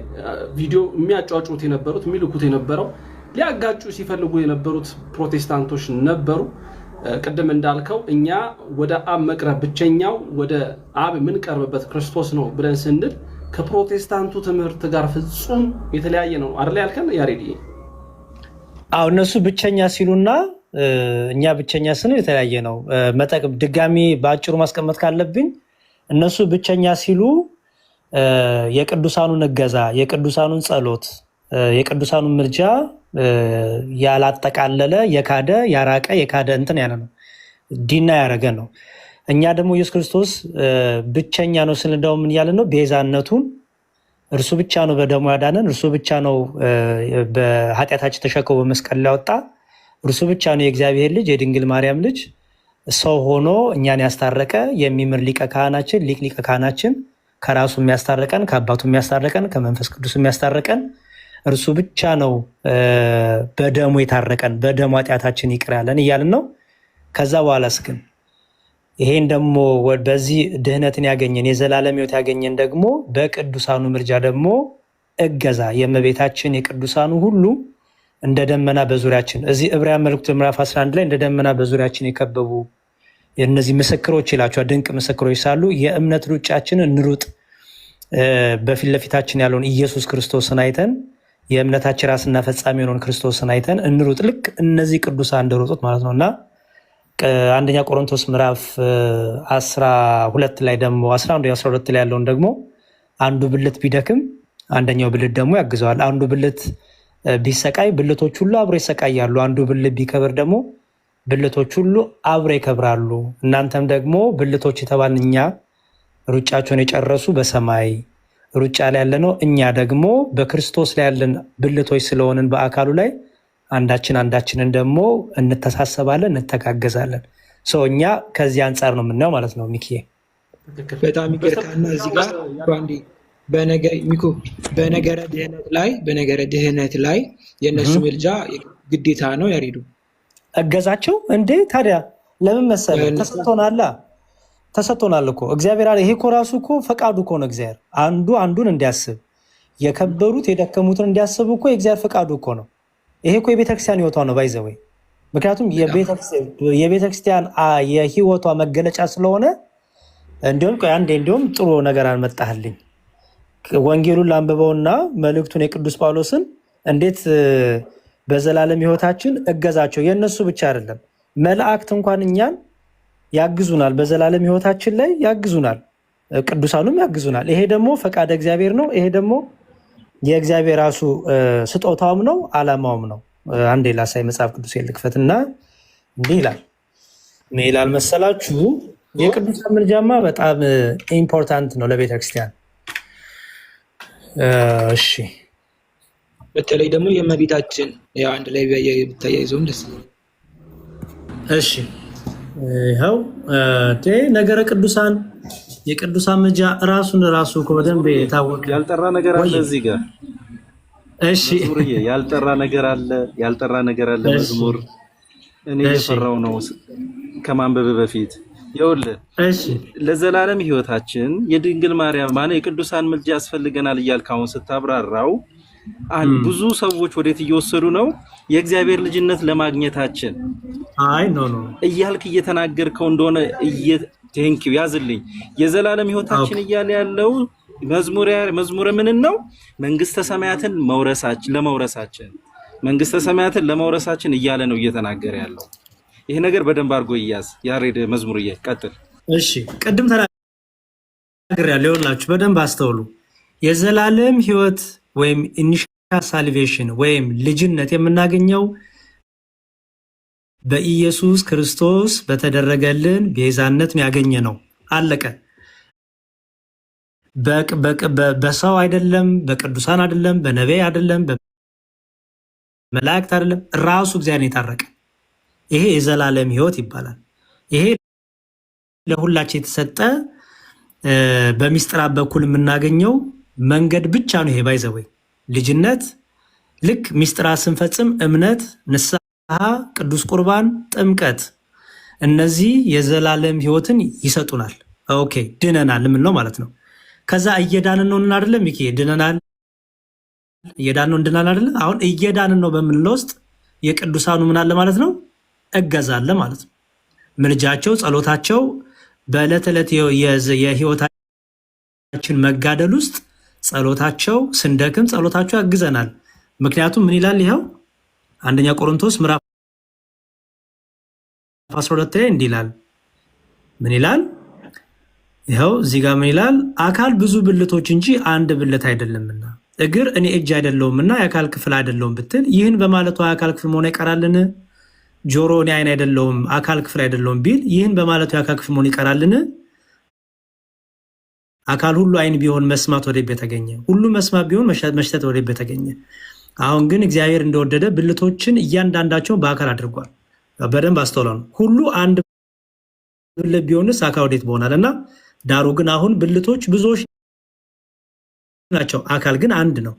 ቪዲዮ የሚያጫጩት የነበሩት የሚልኩት የነበረው ሊያጋጩ ሲፈልጉ የነበሩት ፕሮቴስታንቶች ነበሩ። ቅድም እንዳልከው እኛ ወደ አብ መቅረብ ብቸኛው ወደ አብ የምንቀርብበት ክርስቶስ ነው ብለን ስንል ከፕሮቴስታንቱ ትምህርት ጋር ፍጹም የተለያየ ነው አይደል ያልከን ያሬድዬ? አዎ እነሱ ብቸኛ ሲሉና እኛ ብቸኛ ስንል የተለያየ ነው። ድጋሚ በአጭሩ ማስቀመጥ ካለብኝ እነሱ ብቸኛ ሲሉ የቅዱሳኑን እገዛ፣ የቅዱሳኑን ጸሎት፣ የቅዱሳኑን ምልጃ ያላጠቃለለ የካደ ያራቀ የካደ እንትን ያለ ነው፣ ዲና ያደረገ ነው። እኛ ደግሞ ኢየሱስ ክርስቶስ ብቸኛ ነው ስንል እንደው ምን ያለ ነው? ቤዛነቱን እርሱ ብቻ ነው በደሙ ያዳነን። እርሱ ብቻ ነው በኃጢአታችን ተሸክሞ በመስቀል ላይ ያወጣ። እርሱ ብቻ ነው የእግዚአብሔር ልጅ የድንግል ማርያም ልጅ ሰው ሆኖ እኛን ያስታረቀ የሚምር ሊቀ ካህናችን ሊቀ ካህናችን ከራሱ የሚያስታረቀን ከአባቱ የሚያስታረቀን ከመንፈስ ቅዱስ የሚያስታረቀን እርሱ ብቻ ነው በደሙ የታረቀን በደሙ ኃጢአታችን ይቅር ያለን እያልን ነው። ከዛ በኋላስ ግን ይሄን ደግሞ በዚህ ድህነትን ያገኘን የዘላለም ሕይወት ያገኘን ደግሞ በቅዱሳኑ ምልጃ ደግሞ እገዛ የእመቤታችን የቅዱሳኑ ሁሉ እንደ ደመና በዙሪያችን እዚህ ዕብራውያን መልእክት ምዕራፍ 11 ላይ እንደ ደመና በዙሪያችን የከበቡ እነዚህ ምስክሮች ይላቸዋል። ድንቅ ምስክሮች ሳሉ የእምነት ሩጫችንን እንሩጥ። በፊት ለፊታችን ያለውን ኢየሱስ ክርስቶስን አይተን የእምነታችን ራስና ፈጻሚ የሆነውን ክርስቶስን አይተን እንሩጥ። ልክ እነዚህ ቅዱሳን እንደሮጡት ማለት ነው እና አንደኛ ቆሮንቶስ ምዕራፍ 12 ላይ ደግሞ 11-12 ላይ ያለውን ደግሞ አንዱ ብልት ቢደክም አንደኛው ብልት ደግሞ ያግዘዋል። አንዱ ብልት ቢሰቃይ ብልቶች ሁሉ አብሮ ይሰቃያሉ። አንዱ ብልት ቢከብር ደግሞ ብልቶች ሁሉ አብሮ ይከብራሉ። እናንተም ደግሞ ብልቶች የተባልን እኛ ሩጫቸውን የጨረሱ በሰማይ ሩጫ ላይ ያለነው እኛ ደግሞ በክርስቶስ ላይ ያለን ብልቶች ስለሆንን በአካሉ ላይ አንዳችንን ደግሞ እንተሳሰባለን፣ እንተጋገዛለን። እኛ ከዚህ አንጻር ነው የምናየው ማለት ነው። ሚኪ በጣም ይቅርታና እዚህ ጋር በነገረ ድህነት ላይ የእነሱ ምልጃ ግዴታ ነው። ያሬዱ እገዛቸው እንዴ ታዲያ ለምን መሰለህ? ተሰጥቶናል እኮ እግዚአብሔር አለ። ይሄ እኮ ራሱ እኮ ፈቃዱ እኮ ነው። እግዚአብሔር አንዱን እንዲያስብ የከበሩት የደከሙትን እንዲያስብ እኮ የእግዚአብሔር ፈቃዱ እኮ ነው። ይሄ እኮ የቤተክርስቲያን ህይወቷ ነው ባይዘወይ። ምክንያቱም የቤተክርስቲያን የህይወቷ መገለጫ ስለሆነ እንዲሁም ጥሩ ነገር አልመጣህልኝ። ወንጌሉን ላንብበውና መልእክቱን የቅዱስ ጳውሎስን እንዴት በዘላለም ህይወታችን እገዛቸው የእነሱ ብቻ አይደለም መላእክት እንኳን እኛን ያግዙናል፣ በዘላለም ህይወታችን ላይ ያግዙናል፣ ቅዱሳኑም ያግዙናል። ይሄ ደግሞ ፈቃደ እግዚአብሔር ነው። ይሄ ደግሞ የእግዚአብሔር ራሱ ስጦታውም ነው አላማውም ነው። አንዴ ላሳይ መጽሐፍ ቅዱስ ልክፈትና እንዲህ ይላል። ምን ይላል መሰላችሁ? የቅዱሳን ምልጃማ በጣም ኢምፖርታንት ነው ለቤተክርስቲያን። እሺ በተለይ ደግሞ የእመቤታችን አንድ ላይ ተያይዘውም ደስ ይላል። እሺ ይኸው ነገረ ቅዱሳን የቅዱሳን ምልጃ ራሱ በደንብ የታወቀ ያልጠራ ነገር አለ እዚህ ጋር። እሺ ያልጠራ ነገር አለ መዝሙር እኔ የፈራው ነው ከማንበብ በፊት ይኸውልህ። እሺ ለዘላለም ህይወታችን የድንግል ማርያም ማለት የቅዱሳን ምልጃ ያስፈልገናል እያልክ አሁን ስታብራራው ብዙ ሰዎች ወዴት እየወሰዱ ነው? የእግዚአብሔር ልጅነት ለማግኘታችን እያልክ እየተናገርከው እንደሆነ ቴንኪው ያዝልኝ። የዘላለም ህይወታችን እያለ ያለው መዝሙረ ምንን ነው? መንግስተ ሰማያትን ለመውረሳችን እያለ ነው እየተናገረ ያለው። ይሄ ነገር በደንብ አድርጎ ይያዝ። ያሬድ መዝሙርዬ ቀጥል። እሺ ቅድም ተናግሬያለሁ። ይኸውላችሁ በደንብ አስተውሉ። የዘላለም ህይወት ወይም ኢኒሻል ሳልቬሽን ወይም ልጅነት የምናገኘው በኢየሱስ ክርስቶስ በተደረገልን ቤዛነት ያገኘ ነው። አለቀ። በሰው አይደለም፣ በቅዱሳን አይደለም፣ በነቢይ አይደለም፣ በመላእክት አይደለም። ራሱ እግዚአብሔር የታረቀ ይሄ የዘላለም ህይወት ይባላል። ይሄ ለሁላችን የተሰጠ በሚስጥራት በኩል የምናገኘው መንገድ ብቻ ነው። ይሄ ባይዘወይ ልጅነት ልክ ሚስጥራት ስንፈጽም እምነት፣ ንስሐ፣ ቅዱስ ቁርባን፣ ጥምቀት እነዚህ የዘላለም ህይወትን ይሰጡናል። ኦኬ ድነናል ምን ነው ማለት ነው። ከዛ እየዳንን ነው አይደለም? ይሄ ድነናል እየዳንን ነው እንድናል አይደለ? አሁን እየዳንን ነው በምንለው ውስጥ የቅዱሳኑ ምን አለ ማለት ነው? እገዛለ ማለት ነው። ምልጃቸው፣ ጸሎታቸው በዕለት ዕለት የህይወታችን መጋደል ውስጥ ጸሎታቸው ስንደክም ጸሎታቸው ያግዘናል። ምክንያቱም ምን ይላል? ይኸው አንደኛ ቆሮንቶስ ምዕራፍ 12 ላይ እንዲህ ይላል። ምን ይላል? ይኸው እዚህ ጋር ምን ይላል? አካል ብዙ ብልቶች እንጂ አንድ ብልት አይደለምና፣ እግር እኔ እጅ አይደለሁምና የአካል ክፍል አይደለሁም ብትል ይህን በማለቷ የአካል ክፍል መሆን ይቀራልን? ጆሮ እኔ አይን አይደለሁም አካል ክፍል አይደለሁም ቢል ይህን በማለቱ የአካል ክፍል መሆን ይቀራልን? አካል ሁሉ አይን ቢሆን መስማት ወደ ቤት ተገኘ፣ ሁሉ መስማት ቢሆን መሽተት ወደ ቤት ተገኘ። አሁን ግን እግዚአብሔር እንደወደደ ብልቶችን እያንዳንዳቸውን በአካል አድርጓል። በደንብ አስተውለው ነው። ሁሉ አንድ ብልት ቢሆንስ አካል ወዴት በሆናል? እና ዳሩ ግን አሁን ብልቶች ብዙዎች ናቸው፣ አካል ግን አንድ ነው።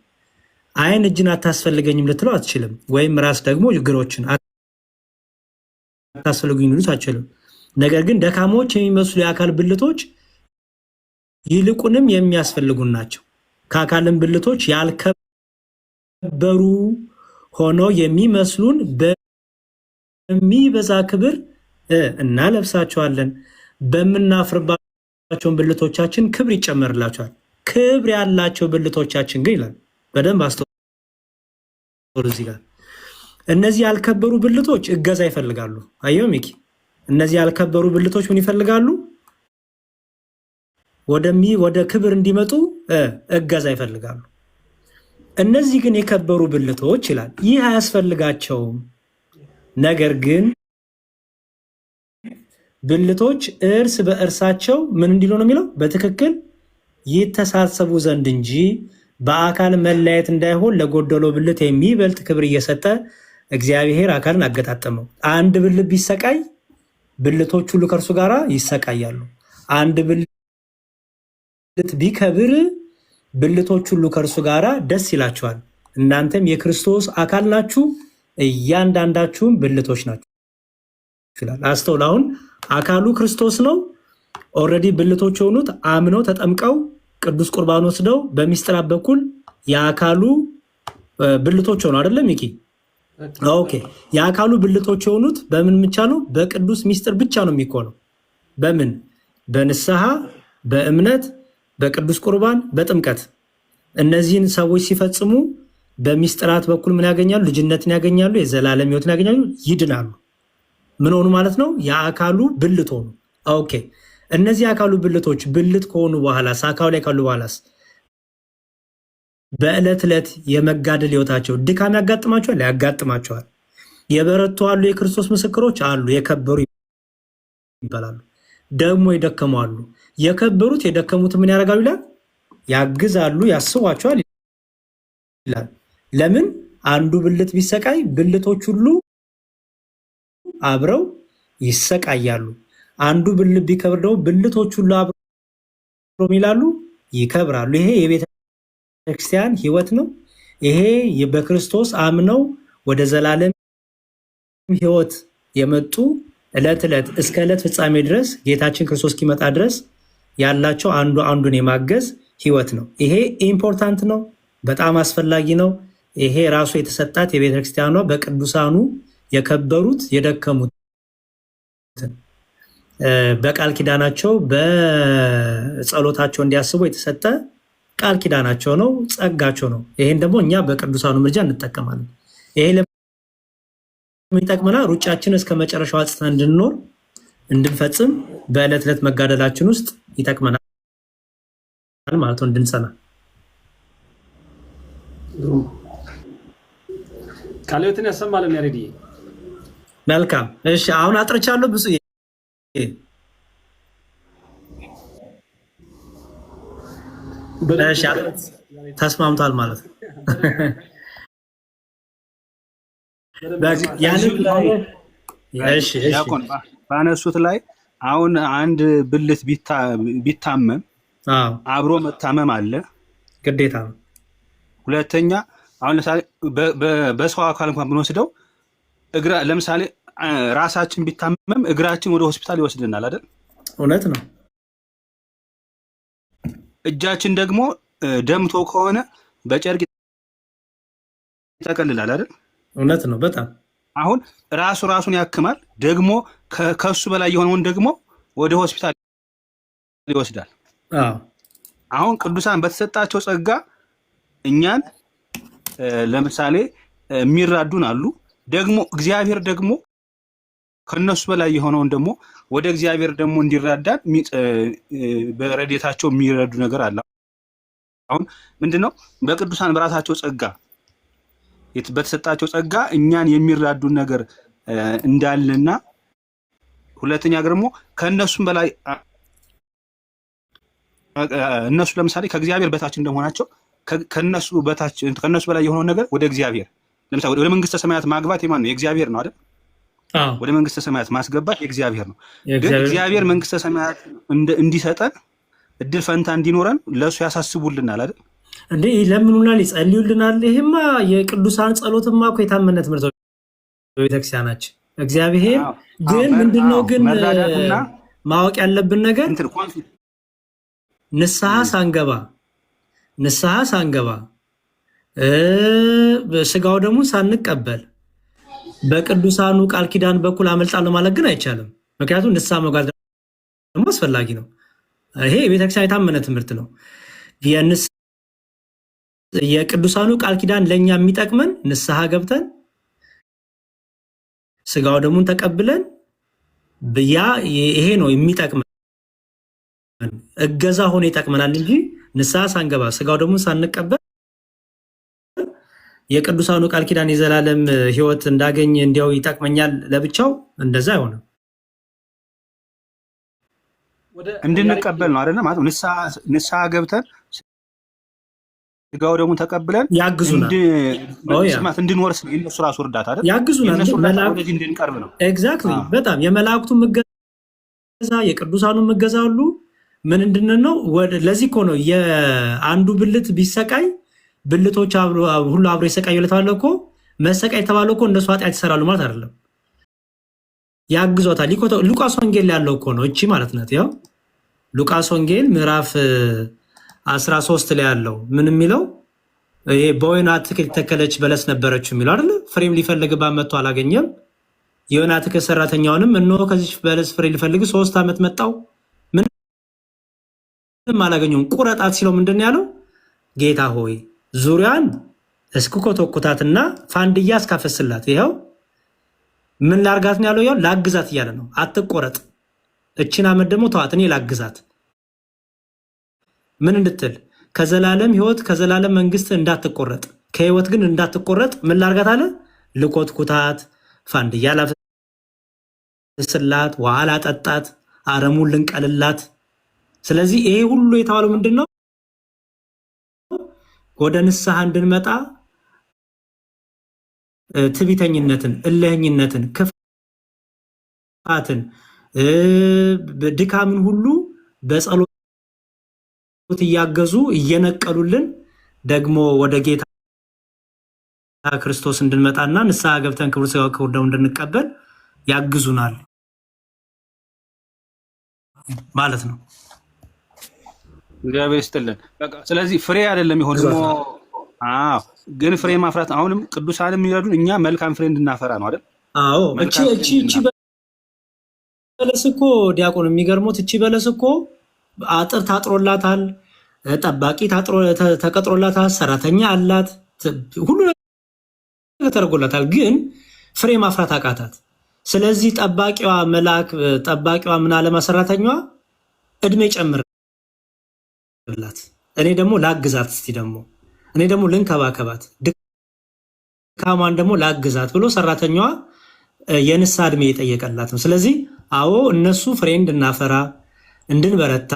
አይን እጅን አታስፈልገኝም ልትለው አትችልም። ወይም ራስ ደግሞ እግሮችን አታስፈልጉኝ ልትሉት አትችልም። ነገር ግን ደካሞች የሚመስሉ የአካል ብልቶች ይልቁንም የሚያስፈልጉን ናቸው። ከአካልም ብልቶች ያልከበሩ ሆነው የሚመስሉን በሚበዛ ክብር እናለብሳቸዋለን። በምናፍርባቸውን ብልቶቻችን ክብር ይጨመርላቸዋል። ክብር ያላቸው ብልቶቻችን ግን ይላል። በደንብ አስተውሉ እዚህ ጋር። እነዚህ ያልከበሩ ብልቶች እገዛ ይፈልጋሉ። አየው ሚኪ፣ እነዚህ ያልከበሩ ብልቶች ምን ይፈልጋሉ? ወደ ክብር እንዲመጡ እገዛ ይፈልጋሉ። እነዚህ ግን የከበሩ ብልቶች ይላል ይህ አያስፈልጋቸውም። ነገር ግን ብልቶች እርስ በእርሳቸው ምን እንዲሉ ነው የሚለው? በትክክል ይተሳሰቡ ዘንድ እንጂ በአካል መለያየት እንዳይሆን ለጎደሎ ብልት የሚበልጥ ክብር እየሰጠ እግዚአብሔር አካልን አገጣጠመው። አንድ ብልት ቢሰቃይ ብልቶች ሁሉ ከእርሱ ጋር ይሰቃያሉ። አንድ ብልት ቢከብር ብልቶች ሁሉ ከእርሱ ጋር ደስ ይላቸዋል። እናንተም የክርስቶስ አካል ናችሁ፣ እያንዳንዳችሁም ብልቶች ናችሁ ይላል። አስተውል። አሁን አካሉ ክርስቶስ ነው። ኦልሬዲ ብልቶች የሆኑት አምነው ተጠምቀው ቅዱስ ቁርባን ወስደው በሚስጥራት በኩል የአካሉ ብልቶች ሆኑ አይደለም ሚኪ? ኦኬ። የአካሉ ብልቶች የሆኑት በምን ብቻ ነው? በቅዱስ ሚስጥር ብቻ ነው የሚኮነው። በምን? በንስሐ፣ በእምነት፣ በቅዱስ ቁርባን፣ በጥምቀት። እነዚህን ሰዎች ሲፈጽሙ በሚስጥራት በኩል ምን ያገኛሉ? ልጅነትን ያገኛሉ፣ የዘላለም ሕይወትን ያገኛሉ፣ ይድናሉ። ምን ሆኑ ማለት ነው? የአካሉ ብልት ሆኑ። ኦኬ። እነዚህ አካሉ ብልቶች ብልት ከሆኑ በኋላስ አካሉ ላይ ካሉ በኋላስ በዕለት ዕለት የመጋደል ሕይወታቸው ድካም ያጋጥማቸዋል? ያጋጥማቸዋል። የበረቱ አሉ፣ የክርስቶስ ምስክሮች አሉ፣ የከበሩ ይባላሉ። ደግሞ የደከሙ አሉ። የከበሩት የደከሙት ምን ያደርጋሉ ይላል? ያግዛሉ፣ ያስቧቸዋል ይላል። ለምን? አንዱ ብልት ቢሰቃይ ብልቶች ሁሉ አብረው ይሰቃያሉ። አንዱ ብልት ቢከብር ደግሞ ብልቶች ሁሉ አብረው ይላሉ፣ ይከብራሉ። ይሄ የቤተ ክርስቲያን ሕይወት ነው። ይሄ በክርስቶስ አምነው ወደ ዘላለም ሕይወት የመጡ ዕለት ዕለት እስከ ዕለት ፍጻሜ ድረስ ጌታችን ክርስቶስ እስኪመጣ ድረስ ያላቸው አንዱ አንዱን የማገዝ ሕይወት ነው። ይሄ ኢምፖርታንት ነው፣ በጣም አስፈላጊ ነው። ይሄ ራሱ የተሰጣት የቤተ ክርስቲያኗ በቅዱሳኑ የከበሩት የደከሙት በቃል ኪዳናቸው በጸሎታቸው እንዲያስቡ የተሰጠ ቃል ኪዳናቸው ነው፣ ጸጋቸው ነው። ይሄን ደግሞ እኛ በቅዱሳኑ ምልጃ እንጠቀማለን። ይሄ ለሚጠቅመና ሩጫችን እስከ መጨረሻው አጽተን እንድንኖር እንድንፈጽም በዕለት ዕለት መጋደላችን ውስጥ ይጠቅመናል ማለት ነው፣ እንድንጸና። ቃልዮትን ያሰማልን ያሬድ። መልካም። እሺ፣ አሁን አጥርቻለሁ ብዙ ተስማምቷል ማለት ነው። ባነሱት ላይ አሁን አንድ ብልት ቢታመም አብሮ መታመም አለ፣ ግዴታ ነው። ሁለተኛ አሁን ለምሳሌ በሰው አካል እንኳን ብንወስደው ለምሳሌ ራሳችን ቢታመም እግራችን ወደ ሆስፒታል ይወስድናል አይደል? እውነት ነው። እጃችን ደግሞ ደምቶ ከሆነ በጨርቅ ይጠቀልላል አይደል? እውነት ነው። በጣም አሁን ራሱን ያክማል። ደግሞ ከሱ በላይ የሆነውን ደግሞ ወደ ሆስፒታል ይወስዳል። አሁን ቅዱሳን በተሰጣቸው ጸጋ እኛን ለምሳሌ የሚራዱን አሉ። ደግሞ እግዚአብሔር ደግሞ ከነሱ በላይ የሆነውን ደግሞ ወደ እግዚአብሔር ደግሞ እንዲራዳን በረድኤታቸው የሚረዱ ነገር አለ። አሁን ምንድነው? በቅዱሳን በራሳቸው ጸጋ በተሰጣቸው ጸጋ እኛን የሚራዱ ነገር እንዳለና ሁለተኛ ደግሞ ከነሱም በላይ እነሱ ለምሳሌ ከእግዚአብሔር በታች እንደመሆናቸው ከነሱ በታች ከነሱ በላይ የሆነው ነገር ወደ እግዚአብሔር ለምሳሌ ወደ መንግስተ ሰማያት ማግባት የማን ነው? የእግዚአብሔር ነው አይደል? ወደ መንግስተ ሰማያት ማስገባት የእግዚአብሔር ነው። ግን እግዚአብሔር መንግስተ ሰማያት እንዲሰጠን እድል ፈንታ እንዲኖረን ለእሱ ያሳስቡልናል አይደል? እንዴ ይለምኑናል፣ ይጸልዩልናል። ይሄማ የቅዱሳን ጸሎትማ እኮ የታመነ ትምህርት በቤተክርስቲያናችን። እግዚአብሔር ግን ምንድነው ግን ማወቅ ያለብን ነገር ንስሐ ሳንገባ ስጋው ደግሞ ሳንቀበል በቅዱሳኑ ቃል ኪዳን በኩል አመልጣለሁ ማለት ግን አይቻልም። ምክንያቱም ንስሐ መግባት ደግሞ አስፈላጊ ነው። ይሄ የቤተክርስቲያን የታመነ ትምህርት ነው። የቅዱሳኑ ቃል ኪዳን ለእኛ የሚጠቅመን ንስሐ ገብተን ስጋው ደሙን ተቀብለን ይሄ ነው የሚጠቅመን። እገዛ ሆኖ ይጠቅመናል እንጂ ንስሐ ሳንገባ ስጋው ደሙን ሳንቀበል የቅዱሳኑ ቃል ኪዳን የዘላለም ሕይወት እንዳገኝ እንዲያው ይጠቅመኛል ለብቻው እንደዛ አይሆንም። እንድንቀበል ነው አይደል? ማለት ንስሐ ገብተን ስጋው ደሙን ተቀብለን ያግዙናል። እንድንወርስ ነው የእነሱ ራሱ እርዳታ አይደል? ያግዙናል። ወደዚህ እንድንቀርብ ነው። ኤግዛክትሊ። በጣም የመላእክቱ እገዛ የቅዱሳኑ እገዛ ሁሉ ምን እንድንነው ለዚህ እኮ ነው የአንዱ ብልት ቢሰቃይ ብልቶች ሁሉ አብሮ ይሰቃዩ ለተባለው እኮ መሰቃይ የተባለው እኮ እንደሱ ኃጢአት ይሰራሉ ማለት አይደለም። ያግዞታል። ሉቃስ ወንጌል ያለው እኮ ነው እቺ ማለት ናት። ያው ሉቃስ ወንጌል ምዕራፍ 13 ላይ ያለው ምን የሚለው ይሄ በወይን አትክልት የተተከለች በለስ ነበረች የሚለው አይደል? ፍሬም ሊፈልግባት መጥቶ አላገኘም። የወይን አትክልት ሰራተኛውንም እነሆ ከዚህ በለስ ፍሬ ሊፈልግ 3 ዓመት መጣው ምንም አላገኘውም፣ ቁረጣት ሲለው ምንድን ያለው? ጌታ ሆይ ዙሪያን እስክኮተኩታትና ፋንድያ እስካፈስላት ይኸው ምን ላርጋት ነው ያለው? ያው ላግዛት እያለ ነው። አትቆረጥ፣ እችን ዓመት ደግሞ ተዋት፣ እኔ ላግዛት። ምን እንድትል? ከዘላለም ሕይወት ከዘላለም መንግስት እንዳትቆረጥ፣ ከሕይወት ግን እንዳትቆረጥ ምን ላርጋት አለ? ልኮትኩታት፣ ፋንድያ ላፈስላት፣ ውሃ ላጠጣት፣ አረሙን ልንቀልላት። ስለዚህ ይሄ ሁሉ የተባለው ምንድን ነው? ወደ ንስሐ እንድንመጣ ትዕቢተኝነትን፣ እልህኝነትን፣ ክፋትን፣ ድካምን ሁሉ በጸሎት እያገዙ እየነቀሉልን ደግሞ ወደ ጌታ ክርስቶስ እንድንመጣና ንስሐ ገብተን ክቡር ሥጋው ክቡር ደሙን እንድንቀበል ያግዙናል ማለት ነው። እግዚአብሔር ይስጥልን። ስለዚህ ፍሬ አይደለም ይሆን ደግሞ ግን ፍሬ ማፍራት አሁንም ቅዱሳን የሚረዱን እኛ መልካም ፍሬ እንድናፈራ ነው አይደል? አዎ። እቺ በለስ እኮ ዲያቆን የሚገርሙት እቺ በለስ እኮ አጥር ታጥሮላታል፣ ጠባቂ ተቀጥሮላታል፣ ሰራተኛ አላት፣ ሁሉ ነገር ተደርጎላታል። ግን ፍሬ ማፍራት አቃታት። ስለዚህ ጠባቂዋ ምን አለማ ሰራተኛዋ እድሜ ጨምርላት፣ እኔ ደግሞ ላግዛት፣ እስቲ ደግሞ እኔ ደግሞ ልንከባከባት፣ ድካሟን ደግሞ ላግዛት ብሎ ሰራተኛዋ የንስሐ እድሜ የጠየቀላት ነው። ስለዚህ አዎ እነሱ ፍሬ እንድናፈራ እንድንበረታ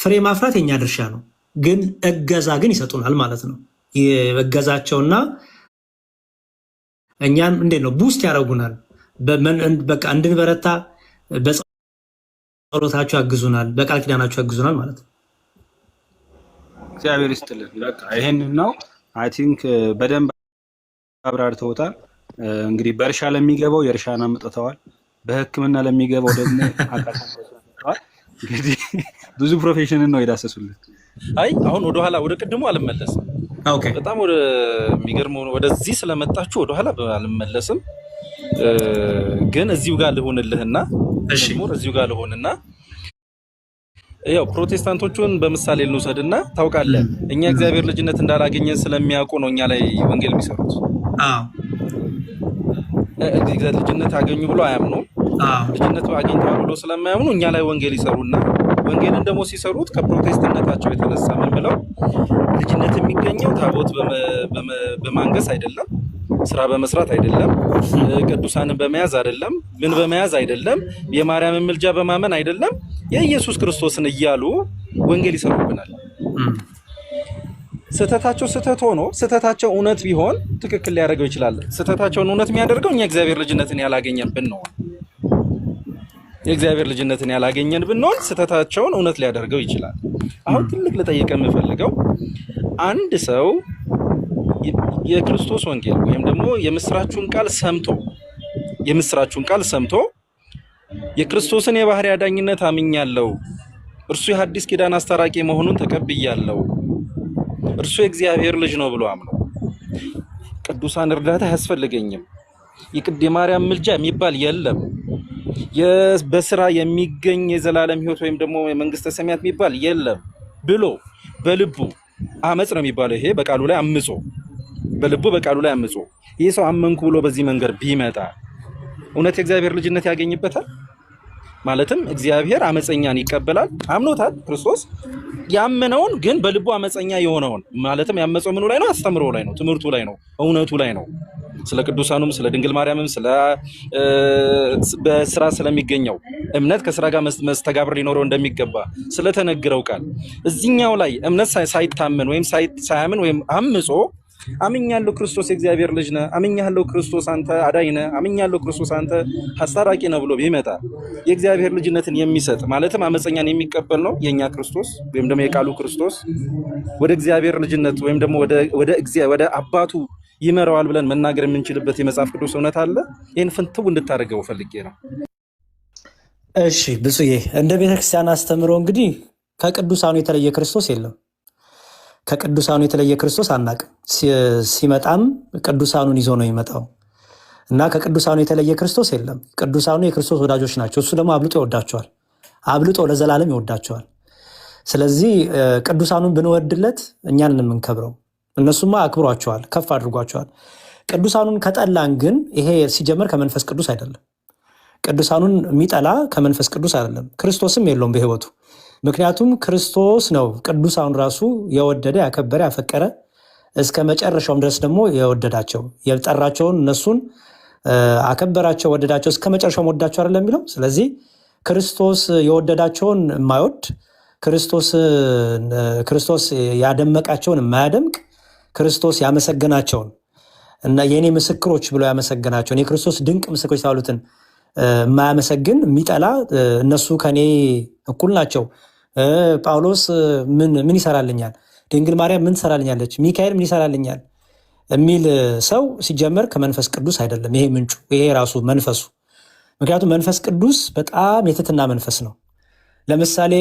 ፍሬ ማፍራት የኛ ድርሻ ነው። ግን እገዛ ግን ይሰጡናል ማለት ነው። እገዛቸውና እኛን እንዴት ነው ቡስት ያደርጉናል። በቃ እንድንበረታ በጸሎታቸው ያግዙናል፣ በቃል ኪዳናቸው ያግዙናል ማለት ነው። እግዚአብሔር ይስጥልን። በቃ ይሄንን ነው አይ ቲንክ በደንብ አብራርተውታል። እንግዲህ በእርሻ ለሚገባው የእርሻን አምጥተዋል፣ በሕክምና ለሚገባው ደግሞ አቃተዋል። እንግዲህ ብዙ ፕሮፌሽንን ነው የዳሰሱልን። አይ አሁን ወደኋላ ወደ ቅድሙ አልመለስም። ኦኬ፣ በጣም ወደ የሚገርመው ወደዚህ ስለመጣችሁ ወደኋላ አልመለስም። ግን እዚሁ ጋር ልሆንልህና እዚሁ ጋር ልሆንና ያው ፕሮቴስታንቶቹን በምሳሌ ልውሰድና ታውቃለህ፣ እኛ እግዚአብሔር ልጅነት እንዳላገኘን ስለሚያውቁ ነው እኛ ላይ ወንጌል የሚሰሩት። እግዚአብሔር ልጅነት አገኙ ብሎ አያምኑ። ልጅነት አገኝተዋል ብሎ ስለማያምኑ እኛ ላይ ወንጌል ይሰሩና ወንጌልን ደግሞ ሲሰሩት ከፕሮቴስታንትነታቸው የተነሳ ምን ብለው ልጅነት የሚገኘው ታቦት በማንገስ አይደለም፣ ስራ በመስራት አይደለም፣ ቅዱሳንን በመያዝ አይደለም፣ ምን በመያዝ አይደለም፣ የማርያምን ምልጃ በማመን አይደለም። የኢየሱስ ክርስቶስን እያሉ ወንጌል ይሰሩብናል። ስህተታቸው ስህተት ሆኖ ስህተታቸው እውነት ቢሆን ትክክል ሊያደርገው ይችላል። ስህተታቸውን እውነት የሚያደርገው እኛ እግዚአብሔር ልጅነትን ያላገኘን ብንሆን የእግዚአብሔር ልጅነትን ያላገኘን ብንሆን ስህተታቸውን እውነት ሊያደርገው ይችላል። አሁን ትልቅ ልጠይቅ የምፈልገው አንድ ሰው የክርስቶስ ወንጌል ወይም ደግሞ የምስራቹን ቃል ሰምቶ የክርስቶስን የባህሪ አዳኝነት አምኛለሁ፣ እርሱ የሐዲስ ኪዳን አስታራቂ መሆኑን ተቀብያለሁ፣ እርሱ የእግዚአብሔር ልጅ ነው ብሎ አምኖ ቅዱሳን እርዳታ አያስፈልገኝም፣ የማርያም ምልጃ የሚባል የለም፣ በስራ የሚገኝ የዘላለም ሕይወት ወይም ደግሞ የመንግስተ ሰማያት የሚባል የለም ብሎ በልቡ አመጽ ነው የሚባለው። ይሄ በቃሉ ላይ አምጾ በልቡ በቃሉ ላይ አምጾ ይህ ሰው አመንኩ ብሎ በዚህ መንገድ ቢመጣ እውነት የእግዚአብሔር ልጅነት ያገኝበታል? ማለትም እግዚአብሔር አመፀኛን ይቀበላል። አምኖታል ክርስቶስ ያመነውን ግን በልቡ አመፀኛ የሆነውን ማለትም ያመፀው ምኑ ላይ ነው? አስተምሮ ላይ ነው፣ ትምህርቱ ላይ ነው፣ እውነቱ ላይ ነው። ስለ ቅዱሳኑም ስለ ድንግል ማርያምም በስራ ስለሚገኘው እምነት ከስራ ጋር መስተጋብር ሊኖረው እንደሚገባ ስለተነገረው ቃል እዚህኛው ላይ እምነት ሳይታመን ወይም ሳያምን ወይም አምጾ አምኛለሁ ክርስቶስ የእግዚአብሔር ልጅ ነህ፣ አምኛለሁ ክርስቶስ አንተ አዳኝ ነህ፣ አምኛለሁ ክርስቶስ አንተ አስታራቂ ነህ ብሎ ቢመጣ የእግዚአብሔር ልጅነትን የሚሰጥ ማለትም አመፀኛን የሚቀበል ነው የኛ ክርስቶስ ወይም ደግሞ የቃሉ ክርስቶስ ወደ እግዚአብሔር ልጅነት ወይም ደግሞ ወደ አባቱ ይመራዋል ብለን መናገር የምንችልበት የመጽሐፍ ቅዱስ እውነት አለ? ይህን ፍንትው እንድታደርገው ፈልጌ ነው። እሺ ብፁዬ፣ እንደ ቤተክርስቲያን አስተምሮ እንግዲህ ከቅዱሳኑ የተለየ ክርስቶስ የለም። ከቅዱሳኑ የተለየ ክርስቶስ አናቅም። ሲመጣም ቅዱሳኑን ይዞ ነው የሚመጣው እና ከቅዱሳኑ የተለየ ክርስቶስ የለም። ቅዱሳኑ የክርስቶስ ወዳጆች ናቸው። እሱ ደግሞ አብልጦ ይወዳቸዋል፣ አብልጦ ለዘላለም ይወዳቸዋል። ስለዚህ ቅዱሳኑን ብንወድለት እኛን የምንከብረው፣ እነሱማ አክብሯቸዋል፣ ከፍ አድርጓቸዋል። ቅዱሳኑን ከጠላን ግን ይሄ ሲጀመር ከመንፈስ ቅዱስ አይደለም። ቅዱሳኑን የሚጠላ ከመንፈስ ቅዱስ አይደለም። ክርስቶስም የለውም በሕይወቱ። ምክንያቱም ክርስቶስ ነው ቅዱሳኑን ራሱ የወደደ ያከበረ ያፈቀረ እስከ መጨረሻውም ድረስ ደግሞ የወደዳቸው የጠራቸውን እነሱን አከበራቸው፣ ወደዳቸው፣ እስከ መጨረሻው ወደዳቸው አይደለም የሚለው። ስለዚህ ክርስቶስ የወደዳቸውን የማይወድ ክርስቶስ ያደመቃቸውን የማያደምቅ ክርስቶስ ያመሰገናቸውን እና የኔ ምስክሮች ብሎ ያመሰገናቸውን የክርስቶስ ድንቅ ምስክሮች የተባሉትን የማያመሰግን የሚጠላ እነሱ ከኔ እኩል ናቸው፣ ጳውሎስ ምን ይሰራልኛል፣ ድንግል ማርያም ምን ትሰራልኛለች፣ ሚካኤል ምን ይሰራልኛል የሚል ሰው ሲጀመር ከመንፈስ ቅዱስ አይደለም። ይሄ ምንጩ ይሄ ራሱ መንፈሱ። ምክንያቱም መንፈስ ቅዱስ በጣም የትህትና መንፈስ ነው። ለምሳሌ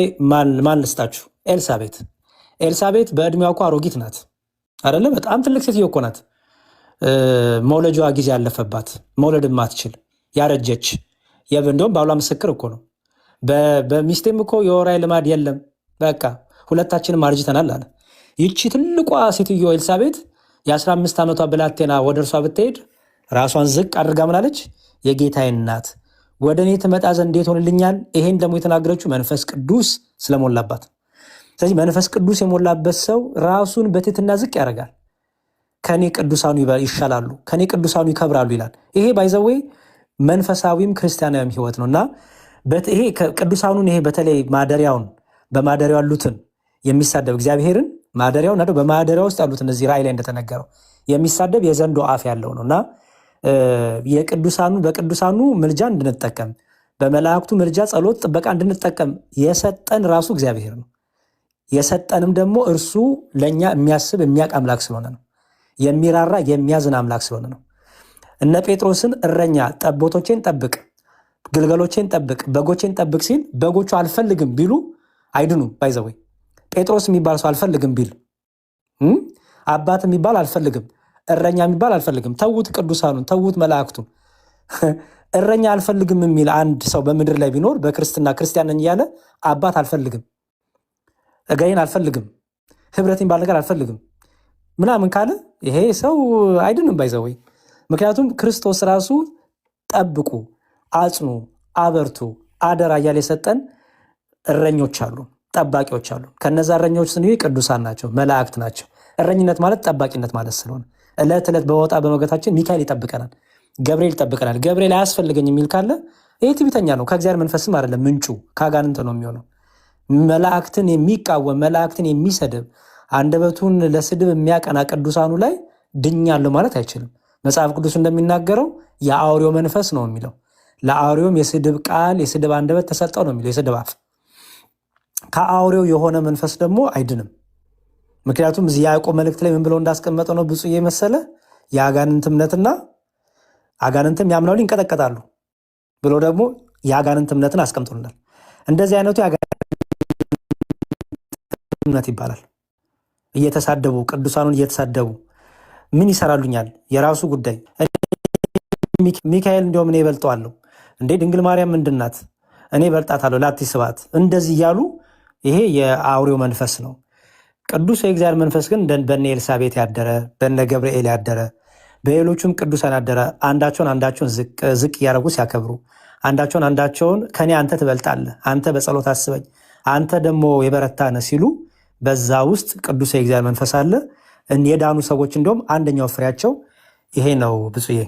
ማን ልስጣችሁ? ኤልሳቤት በእድሜዋ እኮ አሮጊት ናት አይደለ? በጣም ትልቅ ሴትዮ እኮ ናት። መውለጃዋ ጊዜ ያለፈባት፣ መውለድ ማትችል ያረጀች። እንደውም ባሏ ምስክር እኮ ነው። በሚስቴም እኮ የወራይ ልማድ የለም፣ በቃ ሁለታችንም አርጅተናል አለ። ይቺ ትልቋ ሴትዮ ኤልሳቤት የ15 ዓመቷ ብላቴና ወደ እርሷ ብትሄድ ራሷን ዝቅ አድርጋ ምናለች? የጌታዬ እናት ወደ እኔ ትመጣ ዘንድ እንዴት ሆንልኛል? ይሄን ደግሞ የተናገረችው መንፈስ ቅዱስ ስለሞላባት። ስለዚህ መንፈስ ቅዱስ የሞላበት ሰው ራሱን በትህትና ዝቅ ያደርጋል። ከኔ ቅዱሳኑ ይሻላሉ፣ ከኔ ቅዱሳኑ ይከብራሉ ይላል። ይሄ ባይዘዌ መንፈሳዊም ክርስቲያናዊም ህይወት ነው እና ይሄ ቅዱሳኑን ይሄ በተለይ በማደሪያው ያሉትን የሚሳደብ እግዚአብሔርን ማደሪያው እና በማደሪያ ውስጥ ያሉት እነዚህ ራእይ ላይ እንደተነገረው የሚሳደብ የዘንዶ አፍ ያለው ነው እና በቅዱሳኑ ምልጃ እንድንጠቀም በመላእክቱ ምልጃ፣ ጸሎት፣ ጥበቃ እንድንጠቀም የሰጠን ራሱ እግዚአብሔር ነው። የሰጠንም ደግሞ እርሱ ለእኛ የሚያስብ የሚያውቅ አምላክ ስለሆነ ነው። የሚራራ የሚያዝን አምላክ ስለሆነ ነው። እነ ጴጥሮስን እረኛ ጠቦቶቼን ጠብቅ፣ ግልገሎቼን ጠብቅ፣ በጎቼን ጠብቅ ሲል በጎቹ አልፈልግም ቢሉ አይድኑም። ባይዘወይ ጴጥሮስ የሚባል ሰው አልፈልግም ቢል፣ አባት የሚባል አልፈልግም፣ እረኛ የሚባል አልፈልግም፣ ተዉት ቅዱሳኑን፣ ተዉት መላእክቱን። እረኛ አልፈልግም የሚል አንድ ሰው በምድር ላይ ቢኖር በክርስትና ክርስቲያን ነኝ እያለ አባት አልፈልግም፣ እገሌን አልፈልግም፣ ህብረት የሚባል ነገር አልፈልግም ምናምን ካለ ይሄ ሰው አይድንም ባይዘወይ። ምክንያቱም ክርስቶስ ራሱ ጠብቁ፣ አጽኑ፣ አበርቱ፣ አደራ እያለ የሰጠን እረኞች አሉ፣ ጠባቂዎች አሉ። ከነዛ እረኞች ስንል ቅዱሳን ናቸው፣ መላእክት ናቸው። እረኝነት ማለት ጠባቂነት ማለት ስለሆነ ዕለት ዕለት በወጣ በመግባታችን ሚካኤል ይጠብቀናል፣ ገብርኤል ይጠብቀናል። ገብርኤል አያስፈልገኝ የሚል ካለ ይህ ትዕቢተኛ ነው። ከእግዚአብሔር መንፈስም አይደለም፣ ምንጩ ከአጋንንት ነው የሚሆነው። መላእክትን የሚቃወም መላእክትን የሚሰድብ አንደበቱን ለስድብ የሚያቀና ቅዱሳኑ ላይ ድኛለሁ ማለት አይችልም። መጽሐፍ ቅዱስ እንደሚናገረው የአውሬው መንፈስ ነው የሚለው። ለአውሬውም የስድብ ቃል የስድብ አንደበት ተሰጠው ነው የሚለው፣ የስድብ አፍ። ከአውሬው የሆነ መንፈስ ደግሞ አይድንም። ምክንያቱም እዚህ ያዕቆብ መልእክት ላይ ምን ብለው እንዳስቀመጠው ነው ብፁዕ የመሰለ የአጋንንት እምነትና አጋንንትም ያምናሉ ይንቀጠቀጣሉ ብሎ ደግሞ የአጋንንት እምነትን አስቀምጦልናል። እንደዚህ አይነቱ እምነት ይባላል። እየተሳደቡ ቅዱሳኑን እየተሳደቡ ምን ይሰራሉኛል? የራሱ ጉዳይ። ሚካኤል እንዲያውም እኔ እበልጠዋለሁ እንዴ፣ ድንግል ማርያም ምንድን ናት? እኔ እበልጣታለሁ ላቲ ስብሐት፣ እንደዚህ እያሉ ይሄ የአውሬው መንፈስ ነው። ቅዱስ የእግዚአብሔር መንፈስ ግን በነ ኤልሳቤት ያደረ፣ በነ ገብርኤል ያደረ፣ በሌሎቹም ቅዱሳን ያደረ፣ አንዳቸውን ዝቅ እያደረጉ ሲያከብሩ፣ አንዳቸውን ከኔ አንተ ትበልጣለህ፣ አንተ በጸሎት አስበኝ፣ አንተ ደግሞ የበረታ ነህ ሲሉ በዛ ውስጥ ቅዱስ የእግዚአብሔር መንፈስ አለ። የዳኑ ሰዎች እንዲሁም አንደኛው ፍሬያቸው ይሄ ነው። ብፁዬ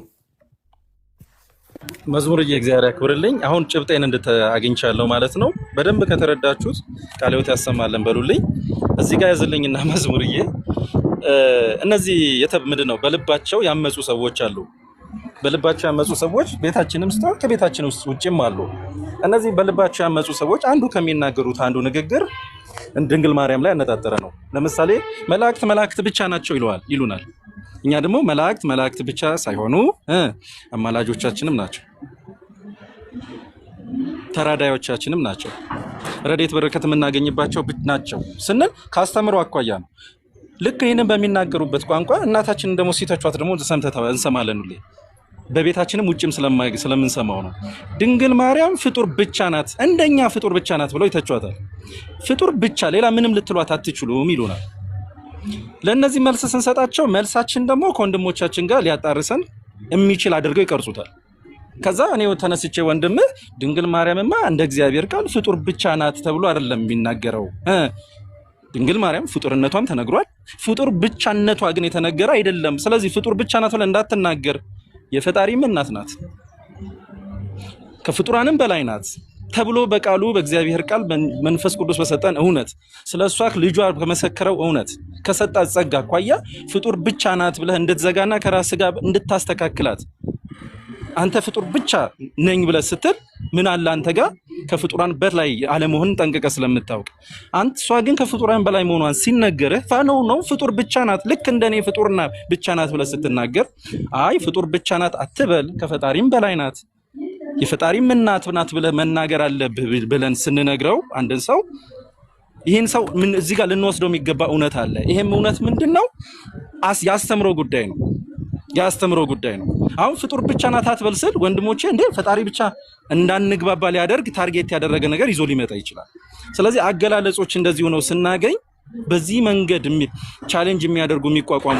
መዝሙርዬ እግዚአብሔር ያክብርልኝ። አሁን ጭብጤን አግኝቻለሁ ማለት ነው። በደንብ ከተረዳችሁት ቃለ ሕይወት ያሰማለን በሉልኝ። እዚህ ጋር ያዝልኝና መዝሙርዬ እነዚህ ምንድን ነው በልባቸው ያመፁ ሰዎች አሉ። በልባቸው ያመፁ ሰዎች ቤታችንም ውስጥ ከቤታችን ውስጥ ውጭም አሉ። እነዚህ በልባቸው ያመፁ ሰዎች አንዱ ከሚናገሩት አንዱ ንግግር ድንግል ማርያም ላይ ያነጣጠረ ነው። ለምሳሌ መላእክት ብቻ ናቸው ይሉናል። እኛ ደግሞ መላእክት ብቻ ሳይሆኑ አማላጆቻችንም ናቸው፣ ተራዳዮቻችንም ናቸው፣ ረድኤት በረከት የምናገኝባቸው ናቸው ስንል ካስተምሮ አኳያ ነው። ልክ ይህንን በሚናገሩበት ቋንቋ እናታችንን ደግሞ ሲተቿት ደግሞ እንሰማለን ሁሌ በቤታችንም ውጭም ስለምንሰማው ነው። ድንግል ማርያም ፍጡር ብቻ ናት፣ እንደኛ ፍጡር ብቻ ናት ብለው ይተቿታል። ፍጡር ብቻ ሌላ ምንም ልትሏት አትችሉም ይሉናል። ለእነዚህ መልስ ስንሰጣቸው መልሳችን ደግሞ ከወንድሞቻችን ጋር ሊያጣርሰን የሚችል አድርገው ይቀርጹታል። ከዛ እኔ ተነስቼ ወንድምህ ድንግል ማርያምማ እንደ እግዚአብሔር ቃል ፍጡር ብቻ ናት ተብሎ አይደለም የሚናገረው። ድንግል ማርያም ፍጡርነቷም ተነግሯል፣ ፍጡር ብቻነቷ ግን የተነገረ አይደለም። ስለዚህ ፍጡር ብቻ ናት ብለህ እንዳትናገር፣ የፈጣሪም እናት ናት፣ ከፍጡራንም በላይ ናት ተብሎ በቃሉ በእግዚአብሔር ቃል መንፈስ ቅዱስ በሰጠን እውነት ስለሷ ልጇ ከመሰከረው እውነት ከሰጣት ጸጋ አኳያ ፍጡር ብቻ ናት ብለህ እንድትዘጋና ከራስ ጋር እንድታስተካክላት አንተ ፍጡር ብቻ ነኝ ብለህ ስትል ምን አለ አንተ ጋር ከፍጡራን በላይ አለመሆንን ጠንቅቀህ ስለምታውቅ አንተ እሷ ግን ከፍጡራን በላይ መሆኗን ሲነገርህ ነው ፍጡር ብቻ ናት ልክ እንደኔ ፍጡርና ብቻ ናት ብለህ ስትናገር አይ ፍጡር ብቻ ናት አትበል ከፈጣሪም በላይ ናት የፈጣሪም እናት ናት ብለህ መናገር አለብህ ብለን ስንነግረው አንድን ሰው ይሄን ሰው ምን እዚህ ጋር ልንወስደው የሚገባ እውነት አለ። ይሄም እውነት ምንድነው? ያስተምሮ ጉዳይ ነው። ያስተምሮ ጉዳይ ነው። አሁን ፍጡር ብቻ ናት አትበል ስል ወንድሞቼ እንደ ፈጣሪ ብቻ እንዳንግባባ ሊያደርግ ታርጌት ያደረገ ነገር ይዞ ሊመጣ ይችላል። ስለዚህ አገላለጾች እንደዚህ ሆነው ስናገኝ በዚህ መንገድ ቻሌንጅ የሚያደርጉ የሚቋቋሙ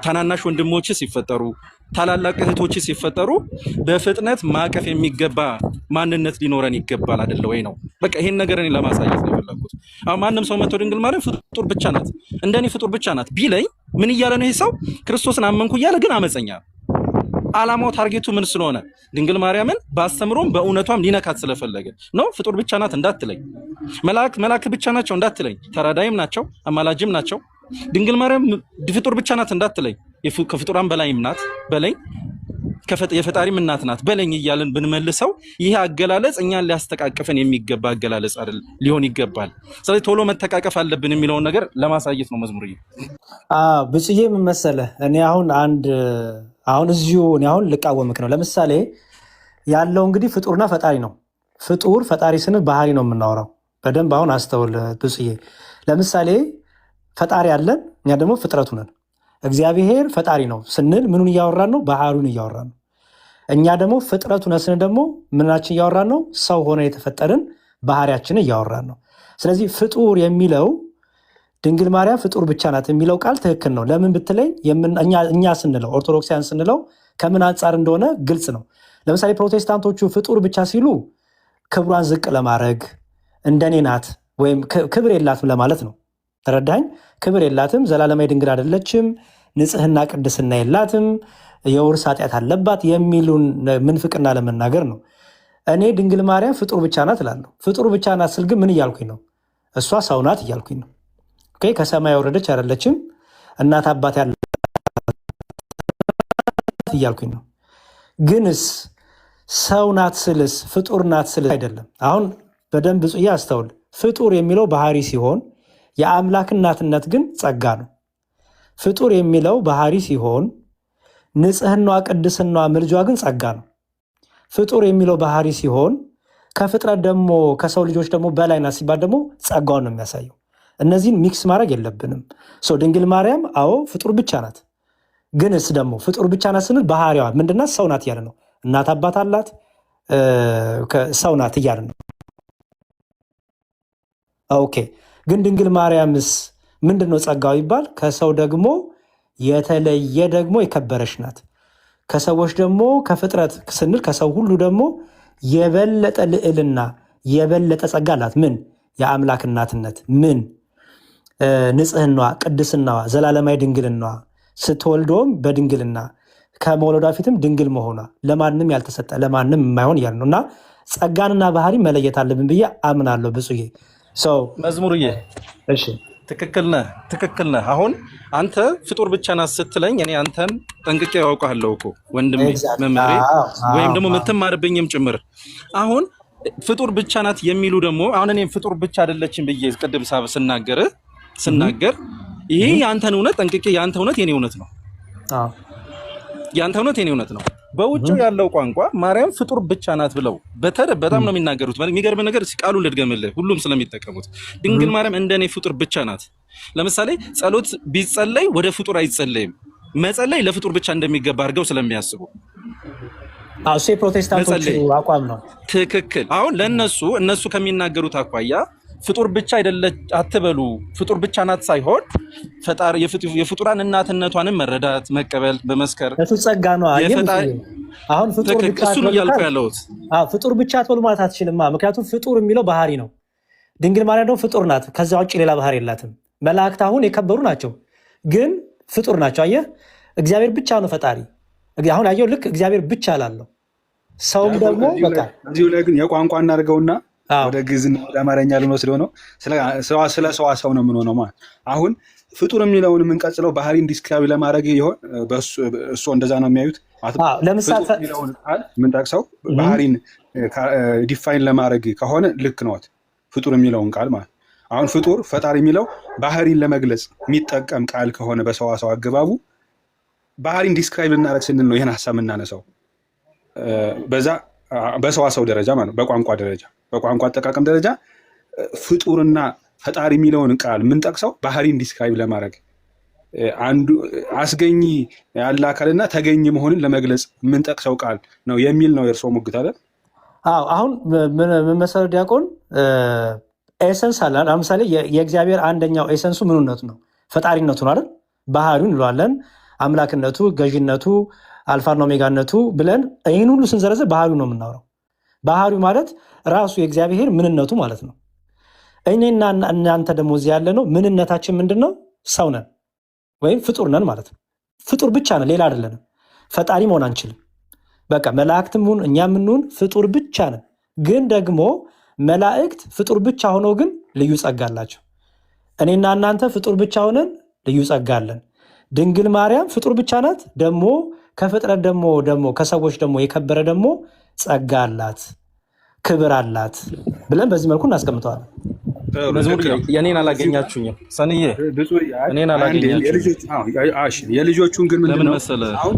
ታናናሽ ወንድሞች ሲፈጠሩ ታላላቅ እህቶች ሲፈጠሩ በፍጥነት ማቀፍ የሚገባ ማንነት ሊኖረን ይገባል አይደል ወይ ነው። በቃ ይሄን ነገር እኔ ለማሳየት ነው የፈለኩት። አሁን ማንም ሰው መጥቶ ድንግል ማርያም ፍጡር ብቻ ናት እንደኔ ፍጡር ብቻ ናት ቢለኝ ምን እያለ ነው? ይሄ ሰው ክርስቶስን አመንኩ እያለ ግን አመፀኛ። አላማው ታርጌቱ ምን ስለሆነ ድንግል ማርያምን በአስተምሮም በእውነቷም ሊነካት ስለፈለገ ነው። ፍጡር ብቻ ናት እንዳትለኝ፣ መላእክት ብቻ ናቸው እንዳትለኝ፣ ተራዳይም ናቸው አማላጅም ናቸው። ድንግል ማርያም ፍጡር ብቻ ናት እንዳትለኝ፣ ከፍጡራን በላይም ናት በለኝ፣ የፈጣሪም እናት ናት በለኝ እያልን ብንመልሰው ይሄ አገላለጽ እኛን ሊያስተቃቅፈን የሚገባ አገላለጽ አይደል ሊሆን ይገባል። ስለዚህ ቶሎ መተቃቀፍ አለብን የሚለውን ነገር ለማሳየት ነው መዝሙርዬ። ብጽዬ ምን መሰለህ እኔ አሁን እዚሁ እኔ አሁን ልቃወምክ ነው። ለምሳሌ ያለው እንግዲህ ፍጡርና ፈጣሪ ነው። ፍጡር ፈጣሪ ስንል ባህሪ ነው የምናወራው። በደንብ አሁን አስተውል ብጽዬ። ለምሳሌ ፈጣሪ አለን፣ እኛ ደግሞ ፍጥረቱ ነን። እግዚአብሔር ፈጣሪ ነው ስንል ምኑን እያወራን ነው? ባህሪውን እያወራን ነው። እኛ ደግሞ ፍጥረቱ ነን ስንል ደግሞ ምናችን እያወራን ነው? ሰው ሆነ የተፈጠርን ባህሪያችንን እያወራን ነው። ስለዚህ ፍጡር የሚለው ድንግል ማርያም ፍጡር ብቻ ናት የሚለው ቃል ትክክል ነው። ለምን ብትለኝ እኛ ስንለው ኦርቶዶክሳውያን ስንለው ከምን አንጻር እንደሆነ ግልጽ ነው። ለምሳሌ ፕሮቴስታንቶቹ ፍጡር ብቻ ሲሉ ክብሯን ዝቅ ለማድረግ እንደኔ ናት ወይም ክብር የላትም ለማለት ነው። ተረዳኝ? ክብር የላትም፣ ዘላለማዊ ድንግል አይደለችም፣ ንጽህና ቅድስና የላትም፣ የውርስ ኃጢአት አለባት የሚሉን ምንፍቅና ለመናገር ነው። እኔ ድንግል ማርያም ፍጡር ብቻ ናት እላለሁ። ፍጡር ብቻ ናት ስል ግን ምን እያልኩኝ ነው? እሷ ሰው ናት እያልኩኝ ነው። ኦኬ፣ ከሰማይ ያወረደች አይደለችም፣ እናት አባት ያላት እያልኩኝ ነው። ግንስ ሰው ናት ስልስ ፍጡር ናት ስልስ አይደለም። አሁን በደንብ ጽያ አስተውል። ፍጡር የሚለው ባህሪ ሲሆን የአምላክ እናትነት ግን ጸጋ ነው። ፍጡር የሚለው ባህሪ ሲሆን ንጽህናዋ፣ ቅድስናዋ፣ ምልጇ ግን ጸጋ ነው። ፍጡር የሚለው ባህሪ ሲሆን ከፍጥረት ደግሞ ከሰው ልጆች ደግሞ በላይ ናት ሲባል ደግሞ ጸጋውን ነው የሚያሳየው። እነዚህን ሚክስ ማድረግ የለብንም። ድንግል ማርያም አዎ ፍጡር ብቻ ናት። ግንስ ደግሞ ፍጡር ብቻ ናት ስንል ባህሪዋ ምንድናት? ሰው ናት እያለ ነው። እናት አባት አላት፣ ሰው ናት እያለ ነው። ኦኬ፣ ግን ድንግል ማርያምስ ምንድነው ጸጋው ይባል? ከሰው ደግሞ የተለየ ደግሞ የከበረች ናት። ከሰዎች ደግሞ ከፍጥረት ስንል ከሰው ሁሉ ደግሞ የበለጠ ልዕልና የበለጠ ጸጋ አላት። ምን? የአምላክ እናትነት። ምን? ንጽህናዋ፣ ቅድስናዋ፣ ዘላለማዊ ድንግልናዋ፣ ስትወልዶም በድንግልና ከመውለዷ ፊትም ድንግል መሆኗ ለማንም ያልተሰጠ ለማንም የማይሆን እያለ ነው። እና ጸጋንና ባህሪ መለየት አለብን ብዬ አምናለሁ። ብፁዬ መዝሙርዬ፣ እሺ ትክክል ነህ። አሁን አንተ ፍጡር ብቻ ናት ስትለኝ እኔ አንተን ጠንቅቄ ያውቃለሁ እኮ ወንድሜ፣ መምህሬ፣ ወይም ደግሞ የምትማርብኝም ጭምር። አሁን ፍጡር ብቻ ናት የሚሉ ደግሞ አሁን እኔም ፍጡር ብቻ አይደለችም ብዬ ቅድም ስናገር ይሄ የአንተን እውነት ጠንቅቄ የአንተ እውነት የኔ እውነት ነው። የአንተ እውነት የኔ እውነት ነው። በውጭ ያለው ቋንቋ ማርያም ፍጡር ብቻ ናት ብለው በጣም ነው የሚናገሩት። የሚገርም ነገር ቃሉን ልድገምልህ፣ ሁሉም ስለሚጠቀሙት ድንግል ማርያም እንደኔ ፍጡር ብቻ ናት። ለምሳሌ ጸሎት ቢጸለይ ወደ ፍጡር አይጸለይም። መጸለይ ለፍጡር ብቻ እንደሚገባ አድርገው ስለሚያስቡ ፕሮቴስታንቶች አቋም ነው። ትክክል። አሁን እነሱ ከሚናገሩት አኳያ ፍጡር ብቻ አይደለች አትበሉ። ፍጡር ብቻ ናት ሳይሆን ፈጣሪ የፍጡራን እናትነቷንም መረዳት መቀበል በመስከር እሱ ጸጋ ነው። አሁን ፍጡር ብቻ እሱ ነው እያልኩ ያለሁት። ፍጡር ብቻ አትበሉ ማለት አትችልም። ምክንያቱም ፍጡር የሚለው ባህሪ ነው። ድንግል ማርያም ደግሞ ፍጡር ናት። ከዛ ውጭ ሌላ ባህሪ የላትም። መላእክት አሁን የከበሩ ናቸው፣ ግን ፍጡር ናቸው። አየህ፣ እግዚአብሔር ብቻ ነው ፈጣሪ። አሁን አየው፣ ልክ እግዚአብሔር ብቻ ላለው ሰውም ደግሞ በቃ እዚሁ ላይ ግን የቋንቋ እናድርገውና ወደ ግዕዝና ወደ አማርኛ ልንወስደው ነው። ስለ ሰዋሰው ነው የምንሆነው ማለት አሁን ፍጡር የሚለውን የምንቀጽለው ባህሪን ዲስክራይብ ለማድረግ ይሆን? እሱ እንደዛ ነው የሚያዩት። ለምሳሌ የምንጠቅሰው ባህሪን ዲፋይን ለማድረግ ከሆነ ልክ ነዎት። ፍጡር የሚለውን ቃል ማለት አሁን ፍጡር ፈጣሪ የሚለው ባህሪን ለመግለጽ የሚጠቀም ቃል ከሆነ በሰዋሰው አገባቡ ባህሪን ዲስክራይብ ልናደርግ ስንል ነው ይህን ሀሳብ የምናነሳው። በዛ በሰዋሰው ደረጃ ማለት ነው። በቋንቋ አጠቃቀም ደረጃ ፍጡርና ፈጣሪ የሚለውን ቃል የምንጠቅሰው ባህሪን ዲስክራይብ ለማድረግ አንዱ አስገኝ ያለ አካልና ተገኝ መሆንን ለመግለጽ የምንጠቅሰው ቃል ነው የሚል ነው የእርስዎ ሙግት አለ። አሁን ምን መሰረት ዲያቆን ኤሰንስ አለ። ለምሳሌ የእግዚአብሔር አንደኛው ኤሰንሱ ምንነቱ ነው? ፈጣሪነቱ ነው አይደል? ባህሪውን እንለዋለን፣ አምላክነቱ፣ ገዥነቱ፣ አልፋና ኦሜጋነቱ ብለን ይህን ሁሉ ስንዘረዝር ባህሪው ነው የምናወራው። ባህሪው ማለት ራሱ የእግዚአብሔር ምንነቱ ማለት ነው። እኔና እናንተ ደግሞ እዚህ ያለ ነው ምንነታችን ምንድን ነው? ሰው ነን ወይም ፍጡር ነን ማለት ነው። ፍጡር ብቻ ነን፣ ሌላ አይደለንም። ፈጣሪ መሆን አንችልም። በቃ መላእክትም ሁን እኛ የምንሆን ፍጡር ብቻ ነን። ግን ደግሞ መላእክት ፍጡር ብቻ ሆነው ግን ልዩ ጸጋ አላቸው። እኔና እናንተ ፍጡር ብቻ ሆነን ልዩ ጸጋ አለን። ድንግል ማርያም ፍጡር ብቻ ናት፣ ደግሞ ከፍጥረት ደግሞ ከሰዎች ደግሞ የከበረ ደግሞ ጸጋ አላት፣ ክብር አላት ብለን በዚህ መልኩ እናስቀምጠዋለን። የኔን አላገኛችሁኝም ሰንዬ፣ እኔን አላገኛችሁኝም። የልጆቹን ግን ምንድን ነው አሁን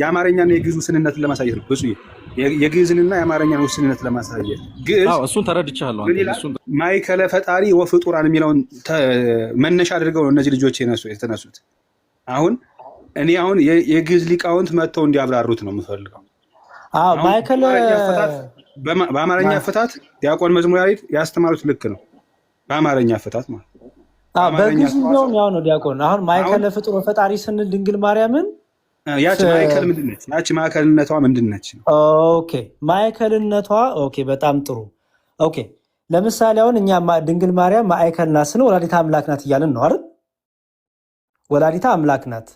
የአማርኛና የግዕዝ ውስንነትን ለማሳየት ነው። ብዙ የግዕዝንና የአማርኛን ውስንነት ለማሳየት እሱን ተረድቻለሁ። ማእከለ ፈጣሪ ወፍጡራን የሚለውን መነሻ አድርገው ነው እነዚህ ልጆች የተነሱት። አሁን እኔ የግዕዝ ሊቃውንት መጥተው እንዲያብራሩት ነው የምፈልገው። በአማርኛ አፈታት ዲያቆን መዝሙር ያሬድ ያስተማሩት ልክ ነው። በአማርኛ አፈታት ማለት በግዕዝ ቢሆን ያው ነው ዲያቆን። አሁን ማእከለ ፍጡር ወፈጣሪ ስንል ድንግል ማርያምን ያቺ ማእከል ምንድን ነች? ያቺ ማእከልነቷ ምንድን ነች? ኦኬ ማእከልነቷ ኦኬ፣ በጣም ጥሩ ኦኬ። ለምሳሌ አሁን እኛ ድንግል ማርያም ማእከል ናት ስንል ወላዲተ አምላክ ናት እያልን ነው አይደል? ወላዲተ አምላክ ናት፣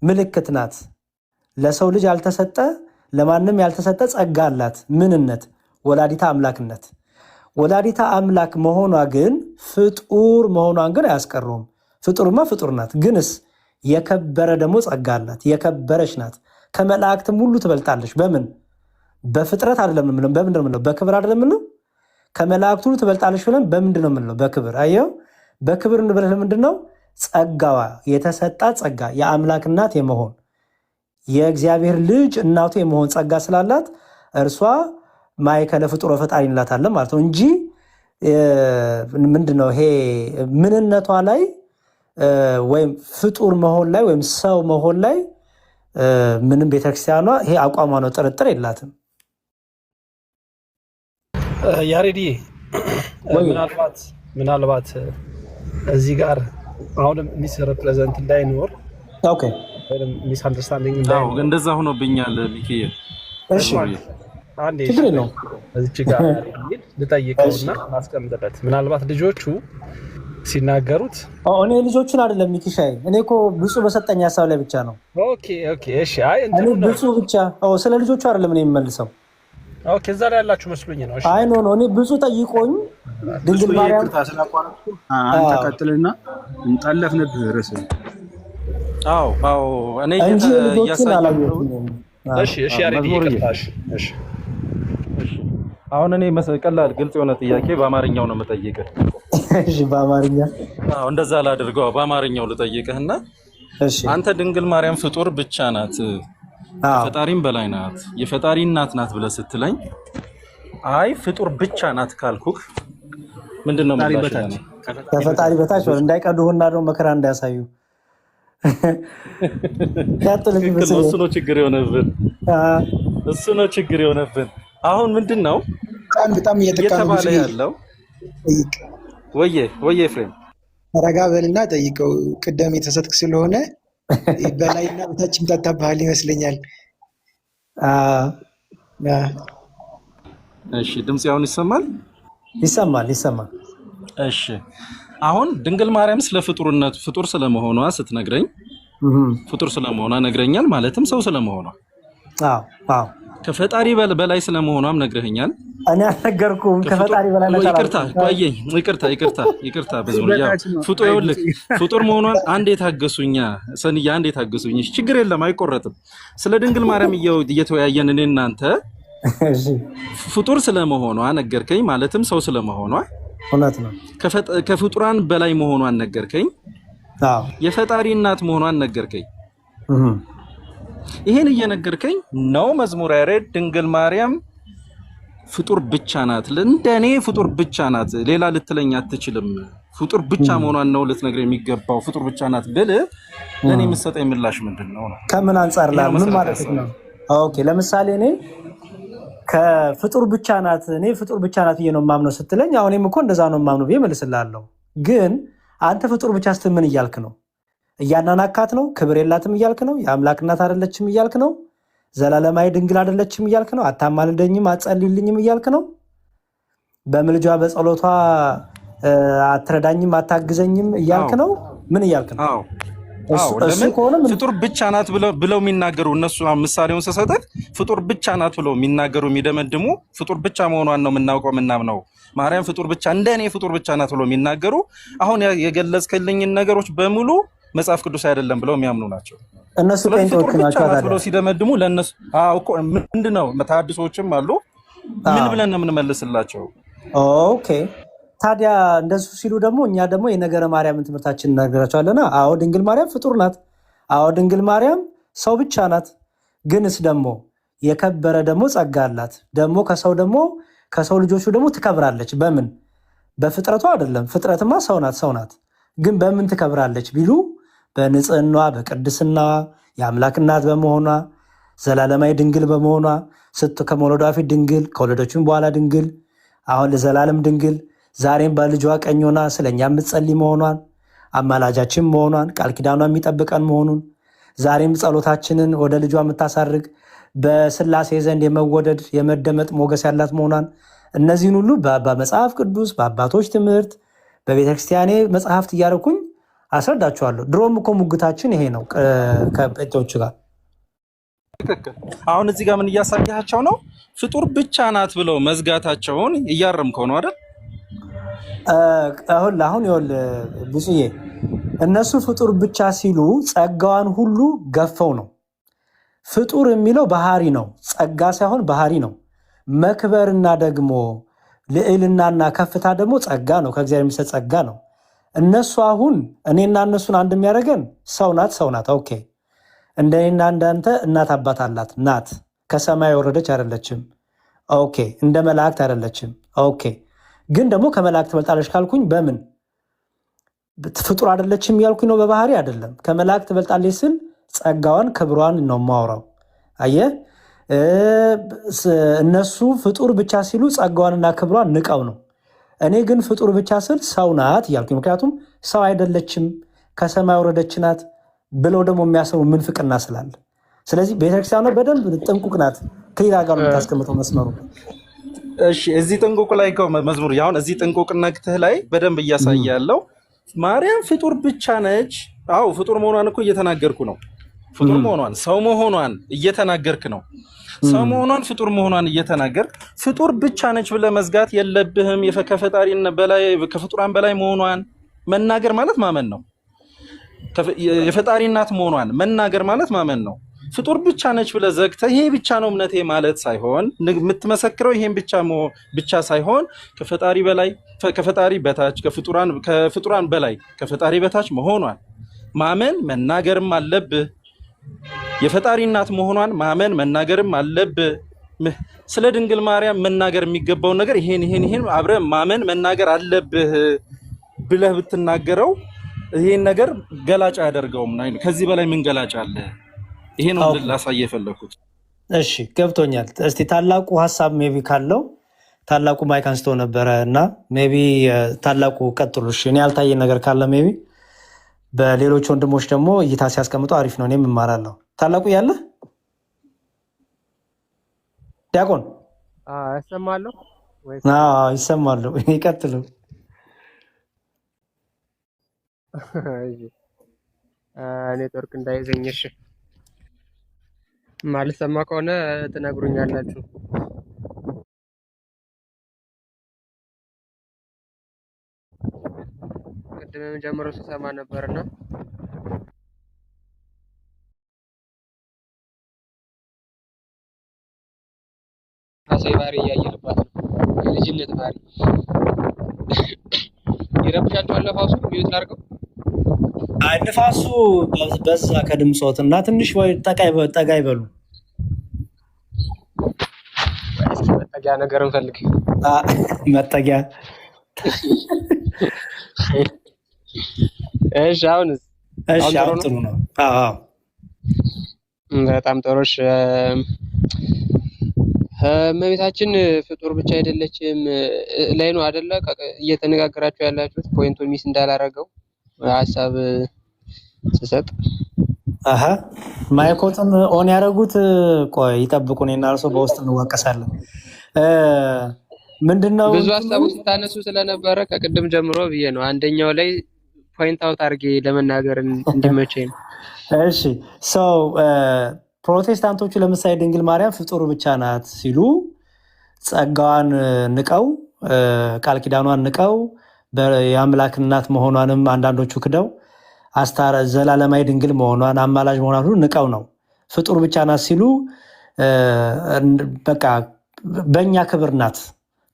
ምልክት ናት፣ ለሰው ልጅ ያልተሰጠ ለማንም ያልተሰጠ ጸጋ አላት። ምንነት? ወላዲታ አምላክነት። ወላዲታ አምላክ መሆኗ ግን ፍጡር መሆኗን ግን አያስቀረውም። ፍጡርማ ፍጡር ናት። ግንስ የከበረ ደግሞ ጸጋ አላት። የከበረች ናት። ከመላእክትም ሁሉ ትበልጣለች። በምን? በፍጥረት አይደለም የምንለው። በምንድን ነው የምንለው? በክብር አይደለም የምንለው። ከመላእክት ሁሉ ትበልጣለች ብለን በምንድን ነው የምንለው? በክብር። አየው፣ በክብር እንበለ ምንድን ነው? ጸጋዋ የተሰጣት ጸጋ የአምላክ እናት የመሆን የእግዚአብሔር ልጅ እናቱ የመሆን ጸጋ ስላላት እርሷ ማእከለ ፍጡር ወፈጣሪ እንላታለን ማለት ነው እንጂ ምንድነው ይሄ ምንነቷ ላይ ወይም ፍጡር መሆን ላይ ወይም ሰው መሆን ላይ ምንም ቤተክርስቲያኗ ይሄ አቋሟ ነው፣ ጥርጥር የላትም። ያሬዲ ምናልባት እዚህ ጋር አሁንም ሚስ ሪፕሬዘንት እንዳይኖር ሚስ አንደርስታንዲንግ እንዳይኖር እንደዛ ሆኖብኛል። ሚኪዬ እሺ አንዴ እዚች ጋር ልጠይቀውና ማስቀምጥበት ምናልባት ልጆቹ ሲናገሩት እኔ ልጆቹን አይደለም ሚኪሻይ፣ እኔ እኮ ብፁዕ በሰጠኝ ሀሳብ ላይ ብቻ ነው። ኦኬ እሺ። አይ እኔ ብፁዕ ብቻ ስለ ልጆቹ አይደለም እኔ የምመልሰው። ኦኬ እዛ ላይ ያላችሁ መስሎኝ ነው። እሺ አይ ኖ እኔ ብፁዕ ጠይቆኝ ድንግል ማርያም ታስላቋረጥኩ አንተ ቀጥልና እንጠለፍንብህ ርዕስ። አዎ እኔ እንጂ ልጆቹን አላየሁትም። እሺ ያሬዲ ይቅርታሽ። እሺ አሁን እኔ ቀላል ግልጽ የሆነ ጥያቄ በአማርኛው ነው የምጠይቅህ። እሺ በአማርኛ እንደዛ ላድርገው። በአማርኛው ልጠይቅህና አንተ ድንግል ማርያም ፍጡር ብቻ ናት፣ ከፈጣሪም በላይ ናት፣ የፈጣሪ እናት ናት ብለህ ስትለኝ አይ ፍጡር ብቻ ናት ካልኩህ ምንድነው ማለት? ከፈጣሪ በታች እንዳይቀዱህና ደግሞ መከራ እንዳያሳዩ እሱ ነው ችግር የሆነብን። አሁን ምንድነው በጣም እየተባለ ያለው? ወየ ኤፍሬም ረጋ በልና ጠይቀው። ቅደም የተሰጥክ ስለሆነ በላይና በታች ምታታባህል ይመስለኛል። እሺ ድምጽ ያውን ይሰማል? ይሰማል። እሺ አሁን ድንግል ማርያም ስለ ፍጡርነት ፍጡር ስለመሆኗ ስትነግረኝ ፍጡር ስለመሆኗ ነግረኛል፣ ማለትም ሰው ስለመሆኗ። አዎ ከፈጣሪ በላይ ስለመሆኗም ነግረኛል። እኔ አልነገርኩም። ከፈጣሪ በላይ ይቅርታ ብዙ ፍጡር መሆኗን አንዴ ታገሱኛ ሰንያ፣ አንዴ ታገሱኝ። ችግር የለም አይቆረጥም። ስለ ድንግል ማርያም እየተወያየን እኔ እናንተ ፍጡር ስለመሆኗ ነገርከኝ፣ ማለትም ሰው ስለመሆኗ እውነት ነው። ከፍጡራን በላይ መሆኗን ነገርከኝ። የፈጣሪ እናት መሆኗን ነገርከኝ። ይሄን እየነገርከኝ ነው መዝሙረ ያሬድ ድንግል ማርያም ፍጡር ብቻ ናት፣ እንደኔ ፍጡር ብቻ ናት፣ ሌላ ልትለኝ አትችልም፣ ፍጡር ብቻ መሆኗን ነው ልትነግረኝ የሚገባው። ፍጡር ብቻ ናት ብል ለኔ የምትሰጠኝ ምላሽ ምንድነው? ከምን አንፃር ምን ማለት ነው? ኦኬ ለምሳሌ እኔ ከፍጡር ብቻ ናት ብዬ ነው የማምነው ስትለኝ፣ አሁን እኔም እኮ እንደዛ ነው የማምነው ብዬ መልስልሃለሁ። ግን አንተ ፍጡር ብቻ ስትል ምን እያልክ ነው? እያናናካት ነው? ክብር የላትም እያልክ ነው? የአምላክ እናት አይደለችም እያልክ ነው? ዘላለማዊ ድንግል አይደለችም እያልክ ነው? አታማልደኝም አትጸልይልኝም እያልክ ነው? በምልጇ በጸሎቷ አትረዳኝም አታግዘኝም እያልክ ነው? ምን እያልክ ነው? ፍጡር ብቻ ናት ብለው የሚናገሩ እነሱ ምሳሌውን ስሰጥህ ፍጡር ብቻ ናት ብለው የሚናገሩ የሚደመድሙ ፍጡር ብቻ መሆኗን ነው የምናውቀው የምናምነው። ማርያም ፍጡር ብቻ እንደኔ ፍጡር ብቻ ናት ብለው የሚናገሩ አሁን የገለጽክልኝን ነገሮች በሙሉ መጽሐፍ ቅዱስ አይደለም ብለው የሚያምኑ ናቸው። እነሱ ጴንጤዎች ናቸው ብለው ሲደመድሙ ለነሱ እኮ ምንድነው ተሐድሶችም አሉ። ምን ብለን ነው የምንመልስላቸው? ኦኬ ታዲያ እንደሱ ሲሉ ደግሞ እኛ ደግሞ የነገረ ማርያምን ትምህርታችን እናገራቸዋለና፣ አዎ ድንግል ማርያም ፍጡር ናት፣ አዎ ድንግል ማርያም ሰው ብቻ ናት። ግንስ ደግሞ የከበረ ደግሞ ጸጋ አላት። ደግሞ ከሰው ልጆቹ ደግሞ ትከብራለች። በምን? በፍጥረቷ አይደለም። ፍጥረትማ ሰው ናት። ግን በምን ትከብራለች ቢሉ በንጽህኗ፣ በቅድስናዋ፣ የአምላክ እናት በመሆኗ፣ ዘላለማዊ ድንግል በመሆኗ፣ ከመውለዷ ፊት ድንግል፣ ከወለደችም በኋላ ድንግል፣ አሁን ለዘላለም ድንግል፣ ዛሬም በልጇ ቀኝ ሆና ስለኛ የምትጸልይ መሆኗን፣ አማላጃችን መሆኗን፣ ቃል ኪዳኗ የሚጠብቀን መሆኑን፣ ዛሬም ጸሎታችንን ወደ ልጇ የምታሳርግ በስላሴ ዘንድ የመወደድ የመደመጥ ሞገስ ያላት መሆኗን፣ እነዚህን ሁሉ በመጽሐፍ ቅዱስ በአባቶች ትምህርት በቤተክርስቲያኔ መጽሐፍት እያደረኩኝ አስረዳችኋለሁ። ድሮም እኮ ሙግታችን ይሄ ነው ከጴንጤዎቹ ጋር። ትክክል። አሁን እዚህ ጋር ምን እያሳያቸው ነው? ፍጡር ብቻ ናት ብለው መዝጋታቸውን እያረምከው ነው አይደል? አሁን ብፁዬ እነሱ ፍጡር ብቻ ሲሉ ጸጋዋን ሁሉ ገፈው ነው። ፍጡር የሚለው ባህሪ ነው፣ ጸጋ ሳይሆን ባህሪ ነው። መክበርና ደግሞ ልዕልናና ከፍታ ደግሞ ጸጋ ነው፣ ከእግዚአብሔር የሚሰጥ ጸጋ ነው። እነሱ አሁን እኔና እነሱን አንድ የሚያደርገን ሰው ናት። ኦኬ እንደኔና እንዳንተ እናት አባት አላት ናት። ከሰማይ የወረደች አይደለችም። ኦኬ እንደ መላእክት አይደለችም። ኦኬ ግን ደግሞ ከመላእክት ትበልጣለች ካልኩኝ በምን ፍጡር አይደለችም ያልኩኝ ነው? በባህሪ አይደለም። ከመላእክት ትበልጣለች ስል ጸጋዋን ክብሯን ነው የማወራው። አየህ እነሱ ፍጡር ብቻ ሲሉ ጸጋዋንና ክብሯን ንቀው ነው። እኔ ግን ፍጡር ብቻ ስል ሰው ናት እያልኩኝ፣ ምክንያቱም ሰው አይደለችም ከሰማይ ወረደች ናት ብለው ደግሞ የሚያሰቡ ምንፍቅና ስላለ፣ ስለዚህ ቤተክርስቲያኗ በደንብ ጥንቁቅ ናት። ከሌላ ጋር ነው የምታስቀምጠው መስመሩ። እሺ እዚህ ጥንቁቅ ላይ መዝሙር አሁን እዚህ ጥንቁቅ ነክትህ ላይ በደንብ እያሳየ ያለው ማርያም ፍጡር ብቻ ነች። አዎ ፍጡር መሆኗን እኮ እየተናገርኩ ነው። ፍጡር መሆኗን ሰው መሆኗን እየተናገርክ ነው። ሰው መሆኗን ፍጡር መሆኗን እየተናገርክ ፍጡር ብቻ ነች ብለህ መዝጋት የለብህም። ከፈጣሪና በላይ ከፍጡራን በላይ መሆኗን መናገር ማለት ማመን ነው። የፈጣሪ እናት መሆኗን መናገር ማለት ማመን ነው። ፍጡር ብቻ ነች ብለህ ዘግተህ ይሄ ብቻ ነው እምነቴ ማለት ሳይሆን የምትመሰክረው ይሄን ብቻ ሳይሆን ከፈጣሪ በላይ ከፈጣሪ በታች ከፍጡራን በላይ ከፈጣሪ በታች መሆኗን ማመን መናገርም አለብህ። የፈጣሪ እናት መሆኗን ማመን መናገርም አለብህ። ስለ ድንግል ማርያም መናገር የሚገባውን ነገር ይሄን አብረህ ማመን መናገር አለብህ ብለህ ብትናገረው ይሄን ነገር ገላጭ አያደርገውም። ከዚህ በላይ ምን ገላጭ አለ? ይሄ ነው ላሳየ የፈለኩት። እሺ ገብቶኛል። እስቲ ታላቁ ሀሳብ ሜቢ ካለው ታላቁ ማይክ አንስቶ ነበረ እና ሜቢ ታላቁ ቀጥሉ። እሺ እኔ ያልታየ ነገር ካለ ሜቢ በሌሎች ወንድሞች ደግሞ እይታ ሲያስቀምጡ አሪፍ ነው። እኔም እማራለሁ። ታላቁ ያለ ዲያቆን ያሰማለሁ ወይስ? ይሰማሉ። ይቀጥሉ። ኔትወርክ እንዳይዘኝ እሺ። ማልሰማ ከሆነ ትነግሩኛላችሁ። ቅድምም ጀምሮ ስሰማ ነበርና አሴ ባህሪ እያየንባት ነው። የልጅነት ባህሪ ይረብሻችኋል። ነፋሱ ሚዩት ላድርገው። ንፋሱ በዛ ከድምፆት እና ትንሽ ወይ ጠጋ ይበሉ። መጠጊያ ነገር እንፈልግ። መጠጊያ እሺ አሁንስ? እሺ አሁን ጥሩ ነው። በጣም ጥሩሽ። እመቤታችን ፍጡር ብቻ አይደለችም ላይ ነው አይደለ እየተነጋገራችሁ ያላችሁት? ፖይንቱን ሚስ እንዳላረገው ሀሳብ ስሰጥ ማይኮትን ኦን ያደረጉት። ቆይ ይጠብቁ፣ እኔና እርሶ በውስጥ እንዋቀሳለን። ምንድነው ብዙ ሀሳቦች ስታነሱ ስለነበረ ከቅድም ጀምሮ ብዬ ነው አንደኛው ላይ ፖይንት አውት አድርጌ ለመናገር እንዲመቸኝ ነው። እሺ ሰው ፕሮቴስታንቶቹ ለምሳሌ ድንግል ማርያም ፍጡር ብቻ ናት ሲሉ ጸጋዋን ንቀው ቃል ኪዳኗን ንቀው የአምላክ እናት መሆኗንም አንዳንዶቹ ክደው ዘላለማዊ ድንግል መሆኗን አማላጅ መሆኗን ሁሉ ንቀው ነው ፍጡር ብቻ ናት ሲሉ በቃ በእኛ ክብር ናት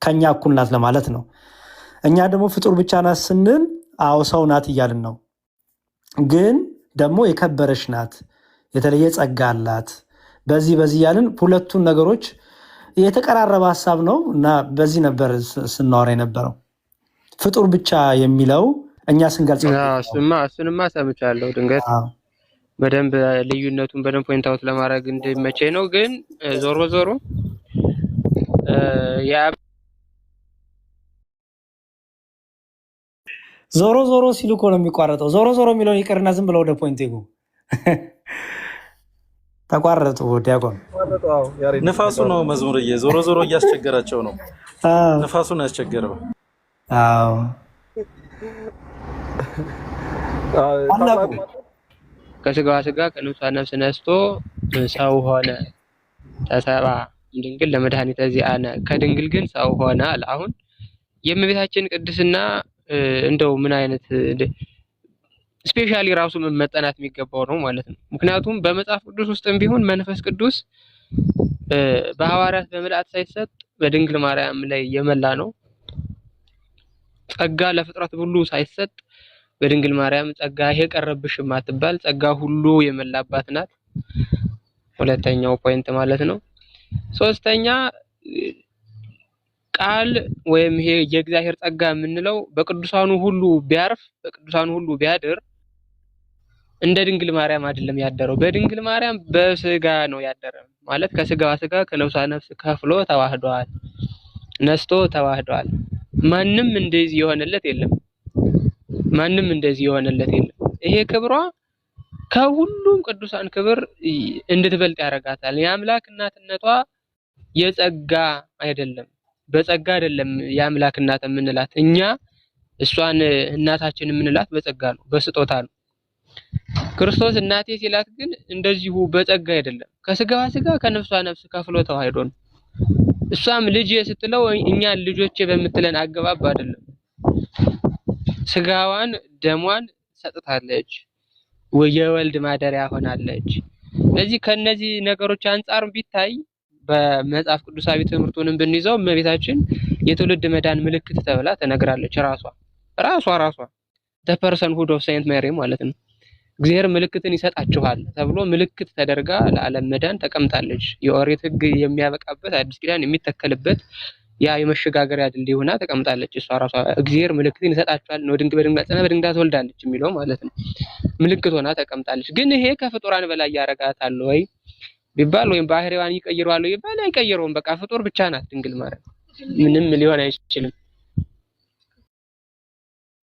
ከኛ እኩል ናት ለማለት ነው። እኛ ደግሞ ፍጡር ብቻ ናት ስንል አዎ ሰው ናት እያልን ነው። ግን ደግሞ የከበረች ናት፣ የተለየ ጸጋ አላት። በዚህ እያልን ሁለቱን ነገሮች የተቀራረበ ሀሳብ ነው እና በዚህ ነበር ስናወራ የነበረው። ፍጡር ብቻ የሚለው እኛ ስንገልጽ እሱንማ ሰምቻለሁ። ድንገት በደንብ ልዩነቱን በደንብ ፖይንት አውት ለማድረግ እንዲመቸኝ ነው። ግን ዞሮ ዞሮ ሲሉ እኮ ነው የሚቋረጠው። ዞሮ የሚለውን ይቅርና ዝም ብለው ወደ ፖይንት ይጉ። ተቋረጡ። ዲያቆን ንፋሱ ነው መዝሙርዬ፣ ዞሮ እያስቸገራቸው ነው። ንፋሱ ነው ያስቸገረው። ከስጋዋ ስጋ ከነፍሷ ነፍስ ነስቶ ሰው ሆነ ተሰባ ድንግል ለመድኃኒተ ዚአነ ከድንግል ግን ሰው ሆነ አለ። አሁን የእመቤታችን ቅድስና እንደው ምን አይነት ስፔሻሊ ራሱ መጠናት የሚገባው ነው ማለት ነው። ምክንያቱም በመጽሐፍ ቅዱስ ውስጥም ቢሆን መንፈስ ቅዱስ በሐዋርያት በመላእክት ሳይሰጥ በድንግል ማርያም ላይ የመላ ነው። ጸጋ ለፍጥረት ሁሉ ሳይሰጥ በድንግል ማርያም ጸጋ ይሄ ቀረብሽ የማትባል ጸጋ ሁሉ የመላባት ናት። ሁለተኛው ፖይንት ማለት ነው። ሶስተኛ ቃል ወይም ይሄ የእግዚአብሔር ጸጋ የምንለው በቅዱሳኑ ሁሉ ቢያርፍ በቅዱሳኑ ሁሉ ቢያድር እንደ ድንግል ማርያም አይደለም ያደረው። በድንግል ማርያም በስጋ ነው ያደረው ማለት ከስጋዋ ስጋ ከነፍሷ ነፍስ ከፍሎ ተዋህዷል፣ ነስቶ ተዋህዷል። ማንም እንደዚህ የሆነለት የለም። ማንም እንደዚህ የሆነለት የለም። ይሄ ክብሯ ከሁሉም ቅዱሳን ክብር እንድትበልጥ ያደርጋታል። የአምላክ እናትነቷ የጸጋ አይደለም፣ በጸጋ አይደለም የአምላክ እናት የምንላት እኛ እሷን እናታችን የምንላት በጸጋ ነው፣ በስጦታ ነው። ክርስቶስ እናቴ ሲላት ግን እንደዚሁ በጸጋ አይደለም፣ ከስጋዋ ስጋ ከነፍሷ ነፍስ ከፍሎ ተዋህዶ ነው። እሷም ልጄ ስትለው እኛን ልጆቼ በምትለን አገባብ አይደለም። ስጋዋን ደሟን ሰጥታለች፣ የወልድ ማደሪያ ሆናለች። ስለዚህ ከነዚህ ነገሮች አንጻር ቢታይ በመጽሐፍ ቅዱሳዊ ትምህርቱንም ብንይዘው እመቤታችን የትውልድ መዳን ምልክት ተብላ ተነግራለች። ራሷ the personhood of Saint Mary ማለት ነው። እግዚአብሔር ምልክትን ይሰጣችኋል ተብሎ ምልክት ተደርጋ ለዓለም መዳን ተቀምጣለች። የኦሪት ሕግ የሚያበቃበት አዲስ ኪዳን የሚተከልበት ያ የመሸጋገሪያ ድልድይ ሆና ተቀምጣለች። እሷ ራሷ እግዚአብሔር ምልክትን ይሰጣችኋል ነው በድንግልና ትወልዳለች የሚለው ማለት ነው። ምልክት ሆና ተቀምጣለች። ግን ይሄ ከፍጡራን በላይ ያረጋታል ወይ ቢባል ወይም ባህሪዋን ይቀይረዋል ወይ ቢባል አይቀይረውም። በቃ ፍጡር ብቻ ናት ድንግል ማርያም፣ ምንም ሊሆን አይችልም።